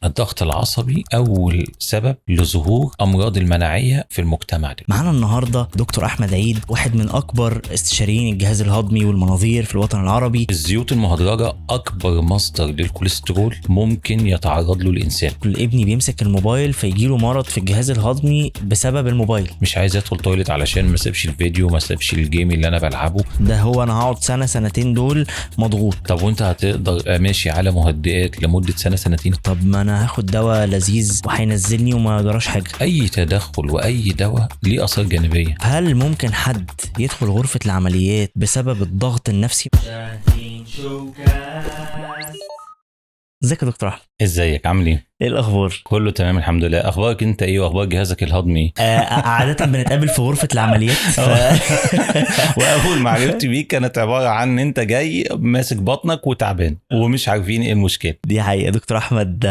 الضغط العصبي أول سبب لظهور أمراض المناعية في المجتمع ده. معنا النهاردة دكتور أحمد عيد، واحد من أكبر استشاريين الجهاز الهضمي والمناظير في الوطن العربي. الزيوت المهدرجة أكبر مصدر للكوليسترول ممكن يتعرض له الإنسان. ابني بيمسك الموبايل فيجيله مرض في الجهاز الهضمي بسبب الموبايل. مش عايز أدخل تويلت علشان ما سيبش الفيديو، ما سيبش الجيم اللي أنا بلعبه. ده هو أنا هقعد سنة سنتين دول مضغوط. طب وأنت هتقدر ماشي على مهدئات لمدة سنة سنتين؟ طب ما أنا هاخد دواء لذيذ وهينزلني وما جراش حاجة. أي تدخل وأي دواء ليه آثار جانبية. هل ممكن حد يدخل غرفة العمليات بسبب الضغط النفسي؟ ازيك يا دكتور احمد؟ ازيك، عامل ايه؟ ايه الاخبار؟ كله تمام الحمد لله. اخبارك انت ايه واخبار جهازك الهضمي؟ عادة بنتقابل في غرفة العمليات واول ما عرفت بيك كانت عبارة عن ان انت جاي ماسك بطنك وتعبان ومش عارفين ايه المشكلة. دي حقيقة دكتور احمد،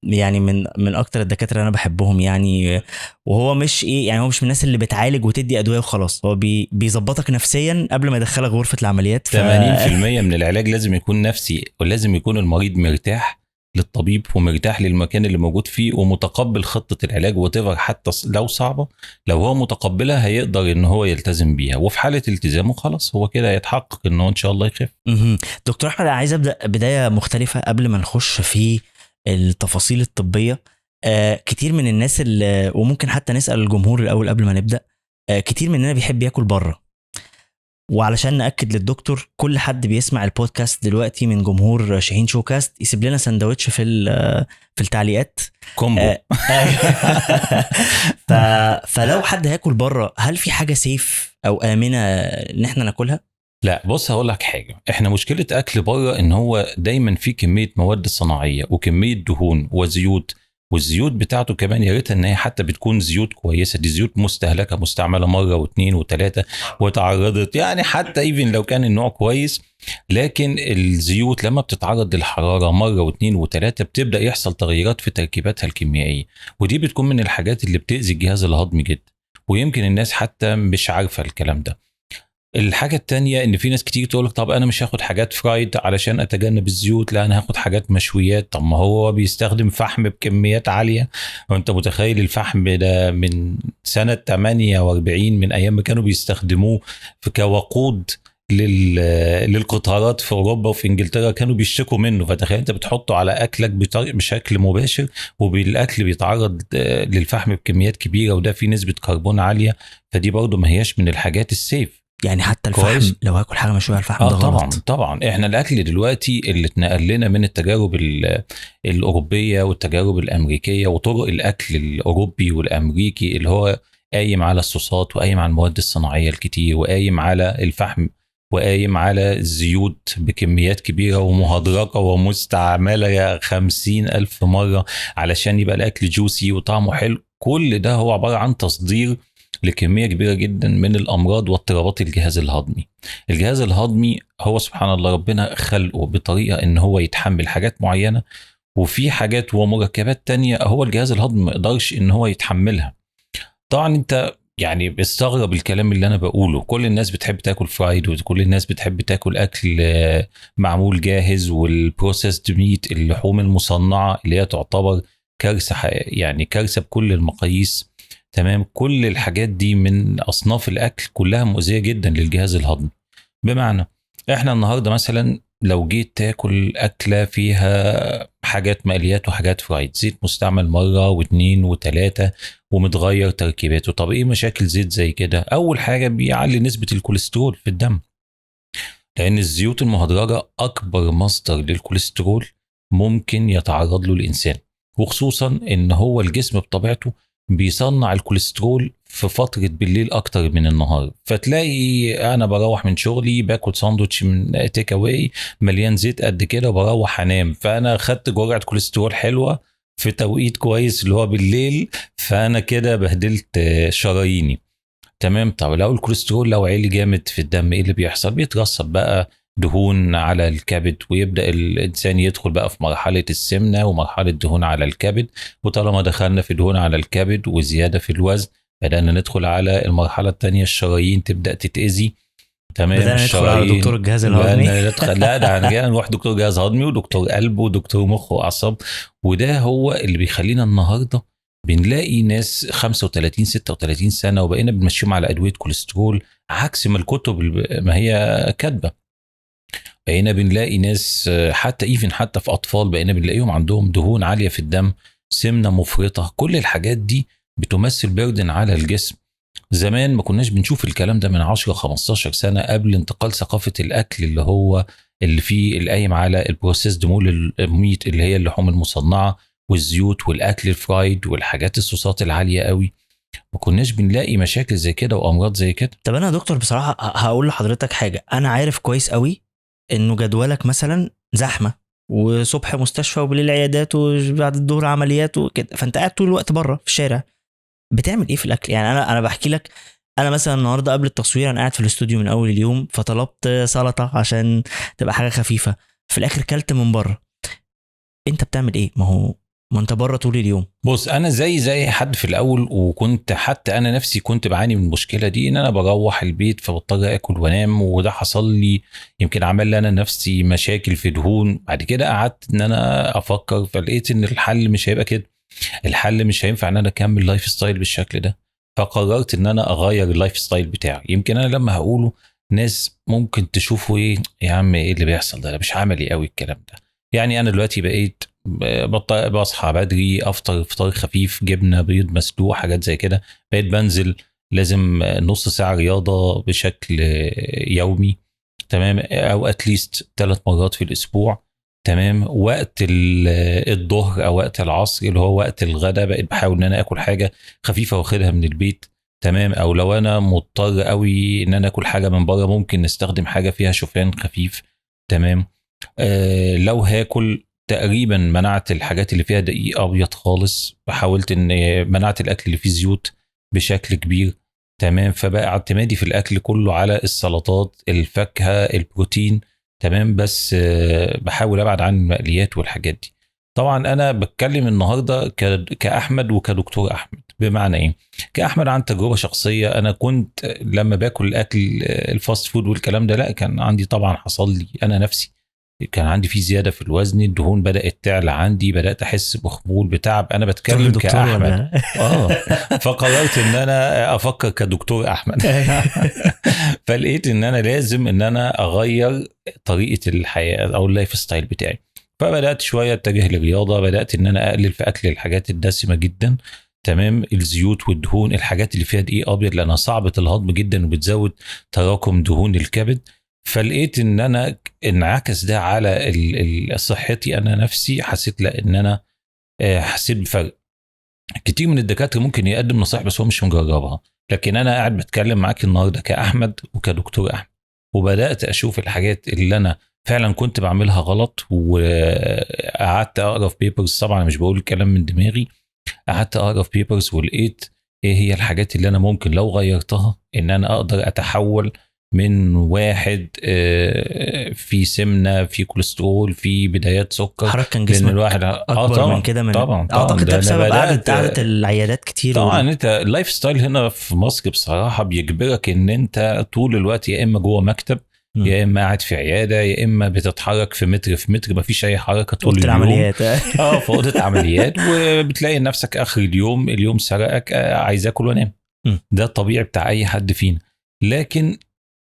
يعني من اكتر الدكاترة انا بحبهم يعني. وهو مش ايه يعني، هو مش من الناس اللي بتعالج وتدي ادوية وخلاص، هو بيظبطك نفسيا قبل ما يدخلك غرفة العمليات. 80% من العلاج لازم يكون نفسي، ولازم يكون المريض مرتاح للطبيب ومرتاح للمكان اللي موجود فيه ومتقبل خطة العلاج وتفر حتى لو صعبة. لو هو متقبلها هيقدر ان هو يلتزم بيها، وفي حالة التزامه خلاص هو كده يتحقق انه ان شاء الله يخف. دكتور احمد، انا عايز ابدا بداية مختلفة قبل ما نخش في التفاصيل الطبية. كتير من الناس اللي وممكن حتى نسأل الجمهور الاول قبل ما نبدا، كتير مننا بيحب ياكل بره. وعلشان نأكد للدكتور، كل حد بيسمع البودكاست دلوقتي من جمهور شاهين شوكاست يسيب لنا سندوتش في التعليقات كومبو. فلو حد هياكل بره، هل في حاجة سيف او آمنة ان احنا ناكلها؟ لا بص هقول لك حاجة، احنا مشكلة اكل بره ان هو دايما في كمية مواد صناعية وكمية دهون وزيوت، والزيوت بتاعته كمان يا ريت ان هي حتى بتكون زيوت كويسه، دي زيوت مستهلكه مستعمله مره واثنين وثلاثه وتعرضت يعني حتى ايفن لو كان النوع كويس، لكن الزيوت لما بتتعرض للحراره مره واثنين وثلاثه بتبدا يحصل تغيرات في تركيباتها الكيميائيه، ودي بتكون من الحاجات اللي بتاذي الجهاز الهضمي جدا، ويمكن الناس حتى مش عارفه الكلام ده. الحاجة التانية ان في ناس كتير تقولك طب انا مش هاخد حاجات فرايد علشان اتجنب الزيوت، لا انا هاخد حاجات مشويات. طب ما هو بيستخدم فحم بكميات عالية، وانت متخيل الفحم ده من سنة 48 من ايام ما كانوا بيستخدموه في كوقود للقطارات في اوروبا وفي انجلترا كانوا بيشتكوا منه. فتخيل انت بتحطه على اكلك بشكل مباشر، وبالاكل بيتعرض للفحم بكميات كبيرة، وده فيه نسبة كربون عالية، فدي برضو ما هياش من الحاجات السيف. يعني حتى الفحم كويس. لو هاكل حاجه مشويه على الفحم ده غلط؟ طبعا احنا الاكل دلوقتي اللي اتنقل لنا من التجارب الاوروبيه والتجارب الامريكيه وطرق الاكل الاوروبي والامريكي اللي هو قايم على الصوصات وقايم على المواد الصناعيه الكتير وقايم على الفحم وقايم على الزيوت بكميات كبيره ومهدرجه ومستعمله 50,000 مره علشان يبقى الاكل جوسي وطعمه حلو. كل ده هو عباره عن تصدير لكمية كبيرة جدا من الأمراض واضطرابات الجهاز الهضمي. الجهاز الهضمي هو سبحان الله ربنا خلقه بطريقة إن هو يتحمل حاجات معينة، وفي حاجات ومركبات تانية هو الجهاز الهضمي ما يقدرش إن هو يتحملها. طبعا أنت يعني بستغرب الكلام اللي أنا بقوله، كل الناس بتحب تاكل فرايد وكل الناس بتحب تاكل أكل معمول جاهز، والبروسيسد ميت اللحوم المصنعة اللي هي تعتبر كارثة، يعني كارثة بكل المقاييس. تمام، كل الحاجات دي من أصناف الأكل كلها مؤذية جدا للجهاز الهضمي. بمعنى احنا النهاردة مثلا لو جيت تاكل أكلة فيها حاجات مقليات وحاجات فرايد، زيت مستعمل مرة واثنين وثلاثة ومتغير تركيباته، طب ايه مشاكل زيت زي كده؟ أول حاجة بيعلي نسبة الكوليسترول في الدم، لأن الزيوت المهدرجة أكبر مصدر للكوليسترول ممكن يتعرض له الإنسان، وخصوصا إن هو الجسم بطبيعته بيصنع الكوليسترول في فترة بالليل أكتر من النهار. فتلاقي أنا بروح من شغلي باكل ساندوتش من تيك أواي مليان زيت قد كده وبروح أنام، فأنا خدت جرعة كوليسترول حلوة في توقيت كويس اللي هو بالليل، فأنا كده بهدلت شراييني. تمام. طب لو الكوليسترول لو عالي جامد في الدم ايه اللي بيحصل؟ بيترسب بقى دهون على الكبد، ويبدأ الإنسان يدخل بقى في مرحلة السمنة ومرحلة دهون على الكبد، وطالما دخلنا في دهون على الكبد وزيادة في الوزن بدأنا ندخل على المرحلة الثانية، الشرايين تبدأ تتأذي، تمام. بدأنا ندخل على الشرايين دكتور الجهاز الهضمي. لا ده هنجي نروح دكتور جهاز هضمي ودكتور قلب ودكتور مخ واعصاب. وده هو اللي بيخلينا النهارده بنلاقي ناس 35 36 سنه وبقينا بنمشيهم على ادويه كوليسترول عكس ما الكتب ما هي كاتبه. بقينا بنلاقي ناس حتى في اطفال بقينا بنلاقيهم عندهم دهون عاليه في الدم، سمنه مفرطه. كل الحاجات دي بتمثل بيردن على الجسم. زمان ما كناش بنشوف الكلام ده من 10 15 سنه قبل انتقال ثقافه الاكل اللي فيه القايم على البروسيسد مول الميت اللي هي اللحوم المصنعه والزيوت والاكل الفرايد والحاجات الصوصات العاليه قوي. ما كناش بنلاقي مشاكل زي كده وامراض زي كده. طب انا يا دكتور بصراحه هقول لحضرتك حاجه، انا عارف كويس قوي انه جدولك مثلا زحمه، وصبح مستشفى وبالليل عيادات وبعد الظهر عمليات وكده، فانت قاعد طول الوقت بره في الشارع. بتعمل ايه في الاكل؟ يعني انا بحكي لك، انا مثلا النهارده قبل التصوير انا قاعد في الاستوديو من اول اليوم، فطلبت سلطه عشان تبقى حاجه خفيفه، في الاخر كلت من بره. انت بتعمل ايه؟ ما انت بره طول اليوم. بص انا زي حد في الاول، وكنت حتى انا نفسي كنت بعاني من المشكله دي ان انا بروح البيت فبضطر اكل وانام، وده حصل لي يمكن عمل لي انا نفسي مشاكل في دهون. بعد كده قعدت ان انا افكر فلقيت ان الحل مش هيبقى كده. الحل مش هينفع ان انا اكمل لايف ستايل بالشكل ده. فقررت ان انا اغير اللايف ستايل بتاعي. يمكن انا لما هقوله ناس ممكن تشوفوا ايه يا عم ايه اللي بيحصل ده مش عملي قوي الكلام ده. يعني انا دلوقتي بقيت بصحى بدري، افطر فطار خفيف، جبنه بيض مسلوق حاجات زي كده. بقيت بنزل لازم نص ساعه رياضه بشكل يومي، تمام، او اتليست 3 مرات في الاسبوع. تمام. وقت الظهر او وقت العصر اللي هو وقت الغداء بقيت بحاول ان انا اكل حاجه خفيفه واخدها من البيت. تمام. او لو انا مضطر قوي ان انا اكل حاجه من بره ممكن نستخدم حاجه فيها شوفان خفيف. تمام. لو هاكل تقريبا منعت الحاجات اللي فيها دقيق ابيض خالص، حاولت ان منعت الاكل اللي فيه زيوت بشكل كبير. تمام. فبقى اعتمادي في الاكل كله على السلطات، الفاكهه، البروتين. تمام. بس بحاول ابعد عن المقليات والحاجات دي. طبعا انا بتكلم النهارده كاحمد وكدكتور احمد. بمعنى ايه؟ كاحمد عن تجربه شخصيه. انا كنت لما باكل الاكل الفاست فود والكلام ده لا كان عندي طبعا حصل لي انا نفسي كان عندي فيه زياده في الوزن، الدهون بدات تعلى عندي، بدات احس بخمول بتعب. انا بتكلم كاحمد. فقررت ان انا افكر كدكتور احمد. فلقيت ان انا لازم ان انا اغير طريقه الحياه او اللايف ستايل بتاعي. فبدات شويه اتجه للرياضه، بدات ان انا اقلل في اكل الحاجات الدسمه جدا. تمام. الزيوت والدهون، الحاجات اللي فيها دقيق ابيض لانها صعبه الهضم جدا وبتزود تراكم دهون الكبد. فلقيت ان انا انعكس ده على صحتي انا نفسي. حسيت لا ان انا حسيت بفرق. كتير من الدكاتره ممكن يقدم نصائح بس هو مش مجربها، لكن انا قاعد بتكلم معاك النهارده كاحمد وكدكتور احمد، وبدات اشوف الحاجات اللي انا فعلا كنت بعملها غلط. وقعدت اقرا في بيبرز، طبعا مش بقول الكلام من دماغي، قعدت اقرا في بيبرز ولقيت ايه هي الحاجات اللي انا ممكن لو غيرتها ان انا اقدر اتحول من واحد في سمنه، في كوليسترول، في بدايات سكر. حضرتك كان جسمك الواحد اكبر طبعا من كده طبعا اعتقد ده بسبب بدات قعده العيادات كتير طبعا. انت اللايف ستايل هنا في مصر بصراحه بيجبرك ان انت طول الوقت يا اما جوه مكتب يا اما قاعد في عياده يا اما بتتحرك في متر، ما فيش اي حركه طول اليوم. العمليات في اوضه عمليات. وبتلاقي نفسك اخر اليوم سرقك، عايز اكل وانام. ده الطبيعي بتاع اي حد فينا. لكن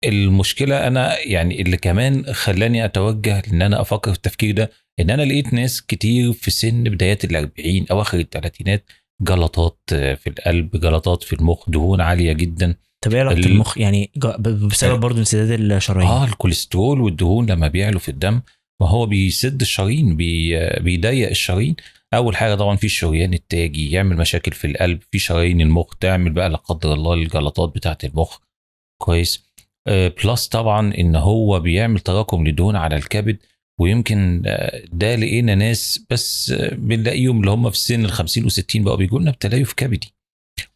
المشكله انا يعني اللي كمان خلاني اتوجه ان انا افكر في التفكير ده ان انا لقيت ناس كتير في سن بدايات ال40 اواخر الثلاثينات جلطات في القلب، جلطات في المخ، دهون عاليه جدا. طب ايه علاقه المخ يعني بسبب برضو انسداد الشرايين؟ الكوليسترول والدهون لما بيعلوا في الدم ما هو بيسد الشرايين، بيضيق الشرايين. اول حاجه طبعا في الشريان التاجي يعمل مشاكل في القلب، في شرايين المخ تعمل بقى لا قدر الله الجلطات بتاعه المخ. كويس. بلس طبعا ان هو بيعمل تراكم للدهون على الكبد. ويمكن ده لقينا ناس بس بنلاقيهم اللي هم في السن ال50 و60 بقوا بيجوا لنا بتليف كبدي،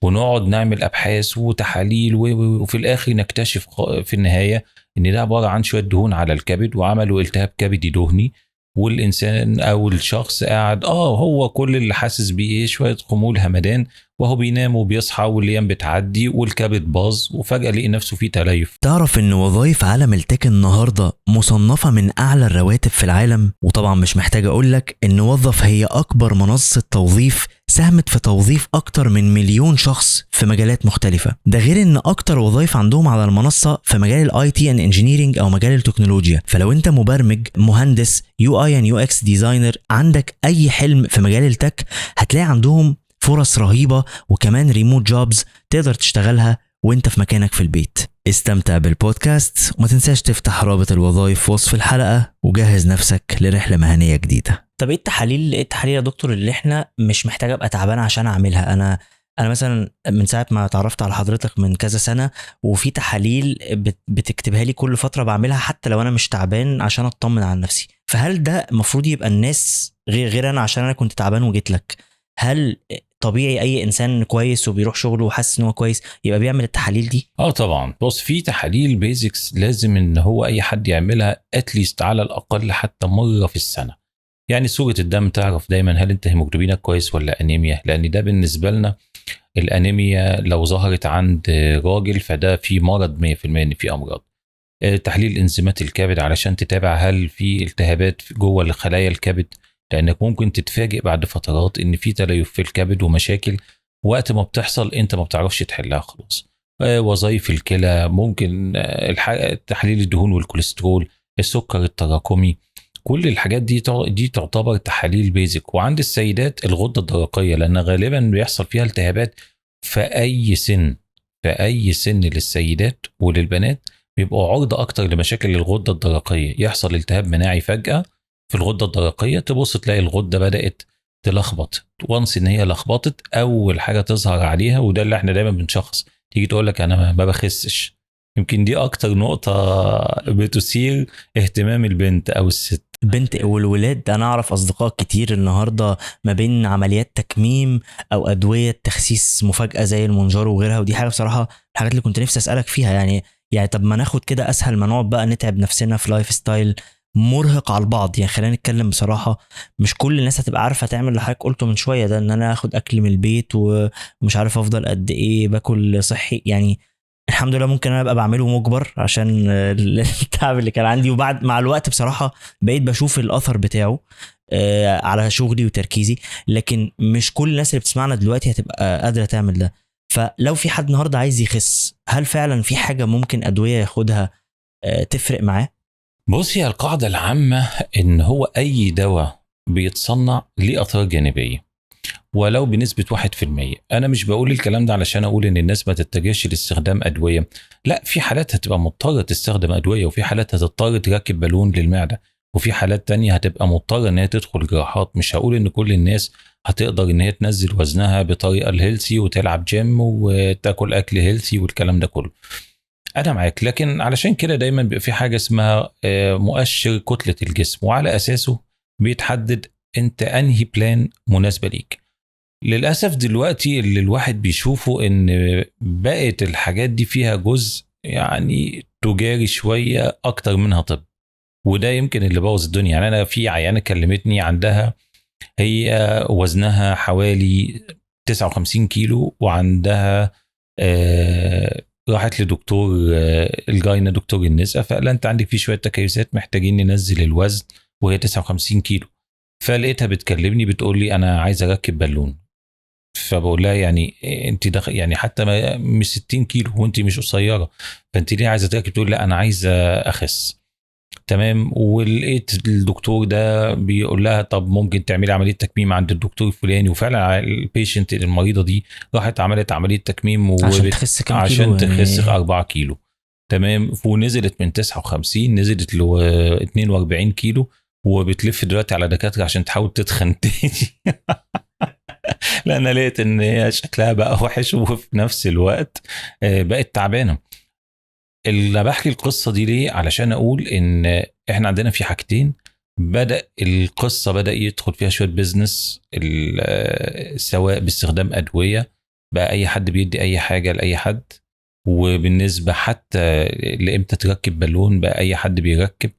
ونقعد نعمل ابحاث وتحاليل وفي الاخر نكتشف في النهايه ان ده عباره عن شويه دهون على الكبد وعملوا التهاب كبدي دهني. والانسان او الشخص قاعد هو كل اللي حاسس بيه ايه شويه خمول همدان، وهو بينام وبيصحى والايام بتعدي والكبد باظ وفجاه لقي نفسه فيه تليف. تعرف ان وظائف عالم التك النهارده مصنفه من اعلى الرواتب في العالم؟ وطبعا مش محتاج اقولك ان وظف هي اكبر منصه توظيف ساهمت في توظيف اكتر من 1,000,000 شخص في مجالات مختلفه. ده غير ان اكتر وظائف عندهم على المنصه في مجال الاي تي ان انجينيرنج او مجال التكنولوجيا. فلو انت مبرمج، مهندس، يو اي ان يو اكس ديزاينر، عندك اي حلم في مجال التك، هتلاقي عندهم فرص رهيبه وكمان ريموت جوبز تقدر تشتغلها وانت في مكانك في البيت. استمتع بالبودكاست وما تنساش تفتح رابط الوظائف في وصف الحلقة وجهز نفسك لرحلة مهنية جديدة. طب ايه التحاليل يا دكتور اللي احنا مش محتاج ابقى تعبان عشان اعملها؟ انا مثلا من ساعة ما اتعرفت على حضرتك من كذا سنة، وفي تحاليل بتكتبها لي كل فترة بعملها حتى لو انا مش تعبان عشان اطمن على نفسي. فهل ده المفروض يبقى الناس غير انا عشان انا كنت تعبان وجيت لك؟ هل طبيعي اي انسان كويس وبيروح شغله وحاسس ان هو كويس يبقى بيعمل التحاليل دي؟ طبعا. بص، في تحاليل بيزكس لازم ان هو اي حد يعملها اتليست على الاقل حتى مره في السنه. يعني صوره الدم تعرف دايما هل انت هيموجلوبينك كويس ولا انيميا، لان ده بالنسبه لنا الانيميا لو ظهرت عند راجل فده في مرض 100% ان في امراض. تحليل انزيمات الكبد علشان تتابع هل في التهابات جوه خلايا الكبد، لانك ممكن تتفاجئ بعد فترات ان في تليف في الكبد ومشاكل وقت ما بتحصل انت ما بتعرفش تحلها خلاص. وظائف الكلى ممكن، تحليل الدهون والكوليسترول، السكر التراكمي، كل الحاجات دي تعتبر تحاليل بيزك. وعند السيدات الغدة الدرقية، لان غالبا بيحصل فيها التهابات في اي سن للسيدات وللبنات بيبقوا عرضة أكتر لمشاكل الغدة الدرقية. يحصل التهاب مناعي فجأة في الغدة الدرقية، تبص تلاقي الغدة بدأت تلخبط. وانس إن هي لخبطت أول حاجة تظهر عليها، وده اللي احنا دايما بنشخص، تيجي تقول لك أنا ما بخسش. يمكن دي أكتر نقطة بتثير اهتمام البنت أو الست. البنت والولاد. انا اعرف اصدقاء كتير النهارده ما بين عمليات تكميم او ادويه تخسيس مفاجاه زي المونجارو وغيرها، ودي حاجه بصراحه الحاجات اللي كنت نفسي اسالك فيها. يعني طب ما ناخد كده اسهل، ما نقعد بقى نتعب نفسنا في لايف ستايل مرهق على البعض. يعني خلينا نتكلم بصراحه، مش كل الناس هتبقى عارفه تعمل اللي حضرتك قلته من شويه ده، ان انا اخد اكل من البيت ومش عارف افضل قد ايه باكل صحي. يعني الحمد لله ممكن انا ابقى بعمله مجبر عشان التعب اللي كان عندي، وبعد مع الوقت بصراحه بقيت بشوف الاثر بتاعه على شغلي وتركيزي. لكن مش كل الناس اللي بتسمعنا دلوقتي هتبقى قادره تعمل ده. فلو في حد النهارده عايز يخس، هل فعلا في حاجه ممكن ادويه ياخدها تفرق معاه؟ بص، هي القاعدة العامة إن هو أي دواء بيتصنع ليه آثار جانبية ولو بنسبة 1%. أنا مش بقول الكلام ده علشان أقول إن الناس ما تتجهش لاستخدام أدوية. لا، في حالات هتبقى مضطرة تستخدم أدوية، وفي حالات هتضطر تركب بالون للمعدة، وفي حالات تانية هتبقى مضطرة إن هي تدخل جراحات. مش هقول إن كل الناس هتقدر إن هي تنزل وزنها بطريقة الهيلثي وتلعب جيم وتاكل أكل هيلثي والكلام ده كله. أنا معاك، لكن علشان كده دايما بيبقى في حاجة اسمها مؤشر كتلة الجسم، وعلى أساسه بيتحدد أنت أنهي بلان مناسبة ليك. للأسف دلوقتي اللي الواحد بيشوفه إن بقت الحاجات دي فيها جزء يعني تجاري شوية أكتر منها طب، وده يمكن اللي بوظ الدنيا. يعني أنا في عيانة كلمتني عندها هي وزنها حوالي 59 كيلو، وعندها راحت لدكتور الجاينة دكتور النساء، فقال انت عندك في شويه تكيسات محتاجين ننزل الوزن، وهي 59 كيلو. فلقيتها بتكلمني بتقول لي انا عايز اركب بالون. فبقول لها يعني انت يعني حتى مش 60 كيلو وانت مش قصيره، فانت ليه عايزه تركب؟ تقول لا انا عايزه اخس. تمام. ولقيت الدكتور ده بيقول لها طب ممكن تعملي عمليه تكميم عند الدكتور الفلاني، وفعلا البيشنت المريضه دي راحت عملت عمليه تكميم عشان تخس كام كيلو؟ عشان تخس 4 كيلو. تمام. ونزلت من 59 نزلت ل 42 كيلو، وبتلف دلوقتي على دكاتره عشان تحاول تتخن تاني. لان لقيت ان هي شكلها بقى وحش، وفي نفس الوقت بقت تعبانه. اللي بحكي القصة دي ليه؟ علشان أقول إن إحنا عندنا في حاجتين القصة بدأ يدخل فيها شوية بيزنس، سواء باستخدام أدوية، بقى أي حد بيدي أي حاجة لأي حد. وبالنسبة حتى لإمتى تركب بالون، بقى أي حد بيركب.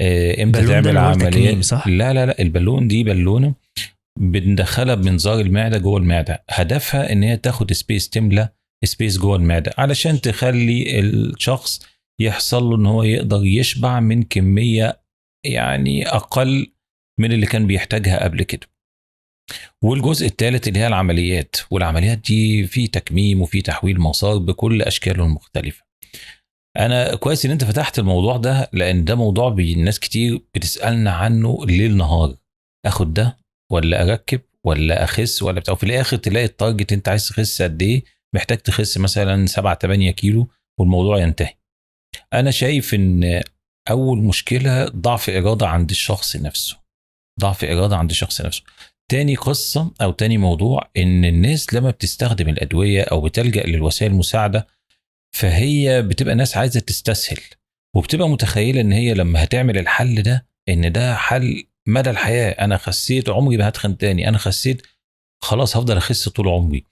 امتى بالون ده تعمل اللي هو التكميم عمليه. صح؟ لا البالون دي بالونه بندخلها بمنظار المعده جوه المعده، هدفها ان هي تاخد سبيس، تملى سبيس جوه المعده علشان تخلي الشخص يحصل له ان هو يقدر يشبع من كميه يعني اقل من اللي كان بيحتاجها قبل كده. والجزء الثالث اللي هي العمليات، والعمليات دي في تكميم وفي تحويل مسار بكل اشكاله المختلفه. انا كويس ان انت فتحت الموضوع ده، لان ده موضوع الناس كتير بتسالنا عنه ليل نهار، اخد ده ولا اركب ولا اخس ولا بتاع، وفي الاخر تلاقي التارجت انت عايز تخس قد ايه، محتاج تخس مثلا 7 8 كيلو والموضوع ينتهي. انا شايف ان اول مشكله ضعف اراده عند الشخص نفسه، ضعف اراده عند الشخص نفسه. تاني قصه او تاني موضوع ان الناس لما بتستخدم الادويه او بتلجا للوسائل المساعده، فهي بتبقى ناس عايزه تستسهل، وبتبقى متخيله ان هي لما هتعمل الحل ده ان ده حل مدى الحياه، انا خسيت عمري ما هتخن تاني، انا خسيت خلاص هفضل اخس طول عمري.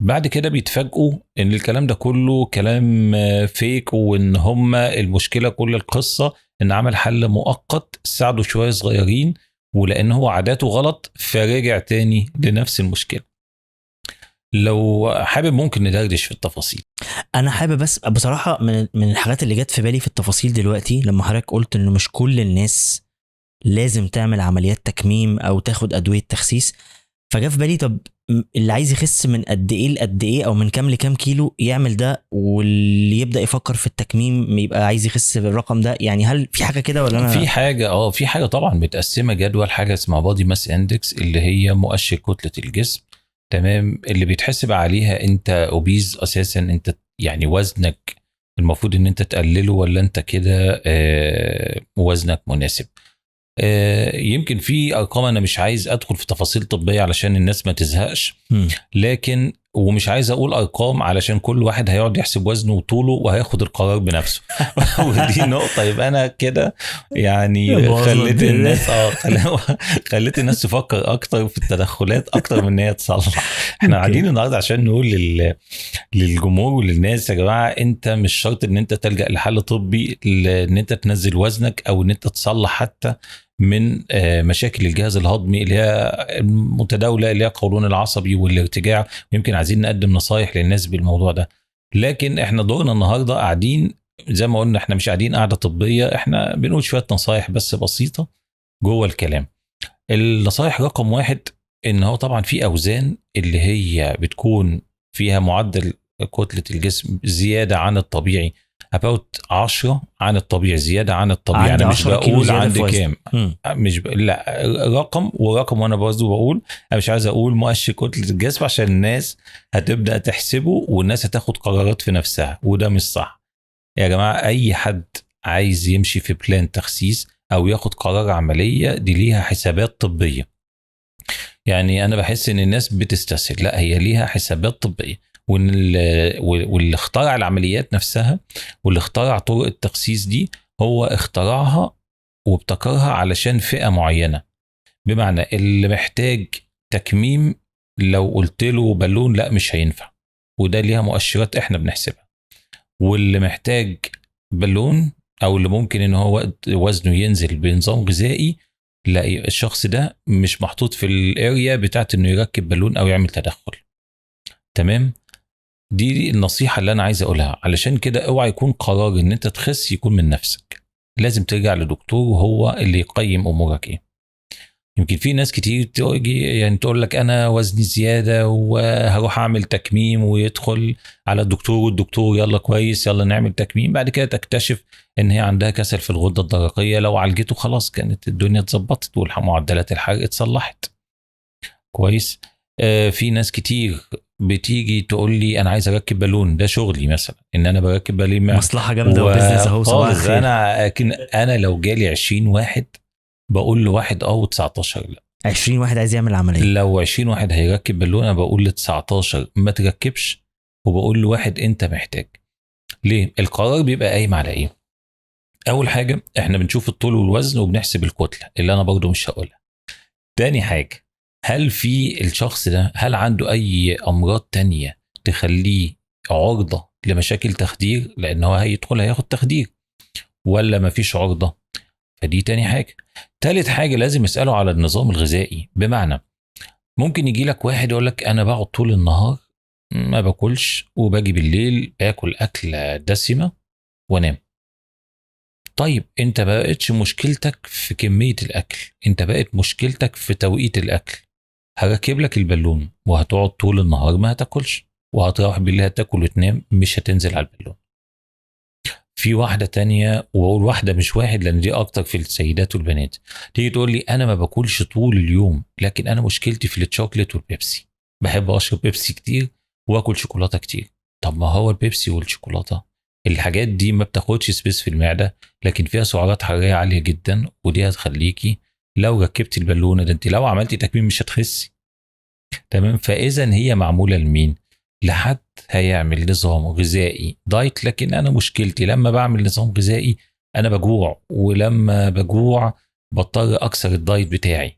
بعد كده بيتفاجئوا ان الكلام ده كله كلام فيك، وان هم المشكله كل القصه ان عمل حل مؤقت ساعده شويه صغيرين، ولان هو عاداته غلط فرجع تاني لنفس المشكله. لو حابب ممكن ندردش في التفاصيل. انا حابب بس بصراحه من الحاجات اللي جت في بالي في التفاصيل دلوقتي لما حضرتك قلت انه مش كل الناس لازم تعمل عمليات تكميم او تاخد ادويه تخسيس، فجاء في بالي طب اللي عايز يخس من قد ايه لقد ايه او من كام لكام كيلو يعمل ده، واللي يبدا يفكر في التكميم يبقى عايز يخس بالرقم ده، يعني هل في حاجه كده ولا في انا؟ حاجه في حاجه طبعا متقسمه جدول، حاجه اسمها بادي ماس اندكس اللي هي مؤشر كتله الجسم، تمام، اللي بيتحسب عليها انت اوبيز اساسا، انت يعني وزنك المفروض ان انت تقلله ولا انت كده وزنك مناسب. يمكن في ارقام انا مش عايز ادخل في تفاصيل طبيه علشان الناس ما تزهقش، لكن ومش عايز اقول ارقام علشان كل واحد هيقعد يحسب وزنه وطوله وهياخد القرار بنفسه. ودي نقطه يبقى انا كده يعني بوظنا خليت الدنيا. الناس خليت الناس تفكر اكتر في التدخلات اكتر من ان هي تصلح. احنا اوكي. قاعدين النهارده عشان نقول للجمهور وللناس يا جماعه، انت مش شرط ان انت تلجا لحل طبي ان انت تنزل وزنك او ان انت تصلح حتى من مشاكل الجهاز الهضمي اللي هي المتداوله، اللي هي القولون العصبي والارتجاع. ويمكن عايزين نقدم نصايح للناس بالموضوع ده، لكن احنا دورنا النهارده قاعدين زي ما قلنا، احنا مش قاعدين قاعده طبيه، احنا بنقول شويه نصايح بس بسيطه جوه الكلام. النصايح رقم واحد ان هو طبعا في اوزان اللي هي بتكون فيها معدل كتله الجسم زياده عن الطبيعي، about 10 عن الطبيعي، زياده عن الطبيعي. عندي انا مش 10 كيلو بقول زياده عند في وزني. كام، مش لا رقم ورقم، وانا برضه بقول انا مش عايز اقول مؤشر كتله الجسم عشان الناس هتبدا تحسبه والناس هتاخد قرارات في نفسها، وده مش صح يا جماعه. اي حد عايز يمشي في بلان تخسيس او ياخد قرار عمليه دي ليها حسابات طبيه. يعني انا بحس ان الناس بتستسهل، لا هي ليها حسابات طبيه، وان واللي اخترع العمليات نفسها واللي اخترع طرق التخسيس دي هو اخترعها وابتكرها علشان فئه معينه. بمعنى اللي محتاج تكميم لو قلت له بالون لا مش هينفع، وده ليها مؤشرات احنا بنحسبها. واللي محتاج بالون او اللي ممكن ان هو وزنه ينزل بنظام غذائي، لا الشخص ده مش محطوط في الاريا بتاعت انه يركب بالون او يعمل تدخل. تمام، دي النصيحة اللي انا عايز اقولها. علشان كده اوعى يكون قرار ان انت تخس يكون من نفسك، لازم ترجع لدكتور وهو اللي يقيم امورك ايه. يمكن في ناس كتير تيجي يعني تقول لك انا وزني زياده وهروح اعمل تكميم، ويدخل على الدكتور والدكتور يلا كويس يلا نعمل تكميم، بعد كده تكتشف ان هي عندها كسل في الغده الدرقيه، لو عالجته خلاص كانت الدنيا اتظبطت ومعدلات الحرق اتصلحت. كويس. في ناس كتير بتيجي تقول لي انا عايز اركب بالون، ده شغلي مثلا ان انا بركب بالون مصلحه جامده وبزنس اهو، صباح وخالص. الخير. انا لو جالي 20 واحد بقول له واحد و19 لا. 20 واحد عايز يعمل عمليه. لو 20 واحد هيركب بالون انا بقول ل 19 ما تركبش، وبقول له واحد انت محتاج. ليه؟ القرار بيبقى قايم على ايه؟ اول حاجه احنا بنشوف الطول والوزن وبنحسب الكتله اللي انا برضو مش هقولها. تاني حاجه هل في الشخص ده هل عنده اي امراض تانية تخليه عرضه لمشاكل تخدير، لان هو هيدخل هياخد تخدير، ولا مفيش عرضه. فدي تاني حاجه. تالت حاجه لازم اساله على النظام الغذائي. بمعنى ممكن يجي لك واحد يقول لك انا بقعد طول النهار ما باكلش وباجي بالليل باكل اكله دسمه وانام. طيب انت بقتش مشكلتك في كميه الاكل، انت بقت مشكلتك في توقيت الاكل. هركب لك البالون وهتقعد طول النهار ما هتاكلش، وهتروح بالليل هتاكل وتنام، مش هتنزل على البالون. في واحده تانية، واقول واحده مش واحد لان دي اكتر في السيدات والبنات، تيجي تقول لي انا ما باكلش طول اليوم لكن انا مشكلتي في الشوكليت والبيبسي، بحب اشرب بيبسي كتير واكل شوكولاته كتير. طب ما هو البيبسي والشوكولاته الحاجات دي ما بتاخدش سبيس في المعده، لكن فيها سعرات حراريه عاليه جدا، ودي هتخليكي لو ركبتي البالونه ده انت لو عملتي تكميم مش هتخسي. تمام. فاذا هي معموله لمين؟ لحد هيعمل نظام غذائي دايت. لكن انا مشكلتي لما بعمل نظام غذائي انا بجوع، ولما بجوع بضطر اكسر الدايت بتاعي.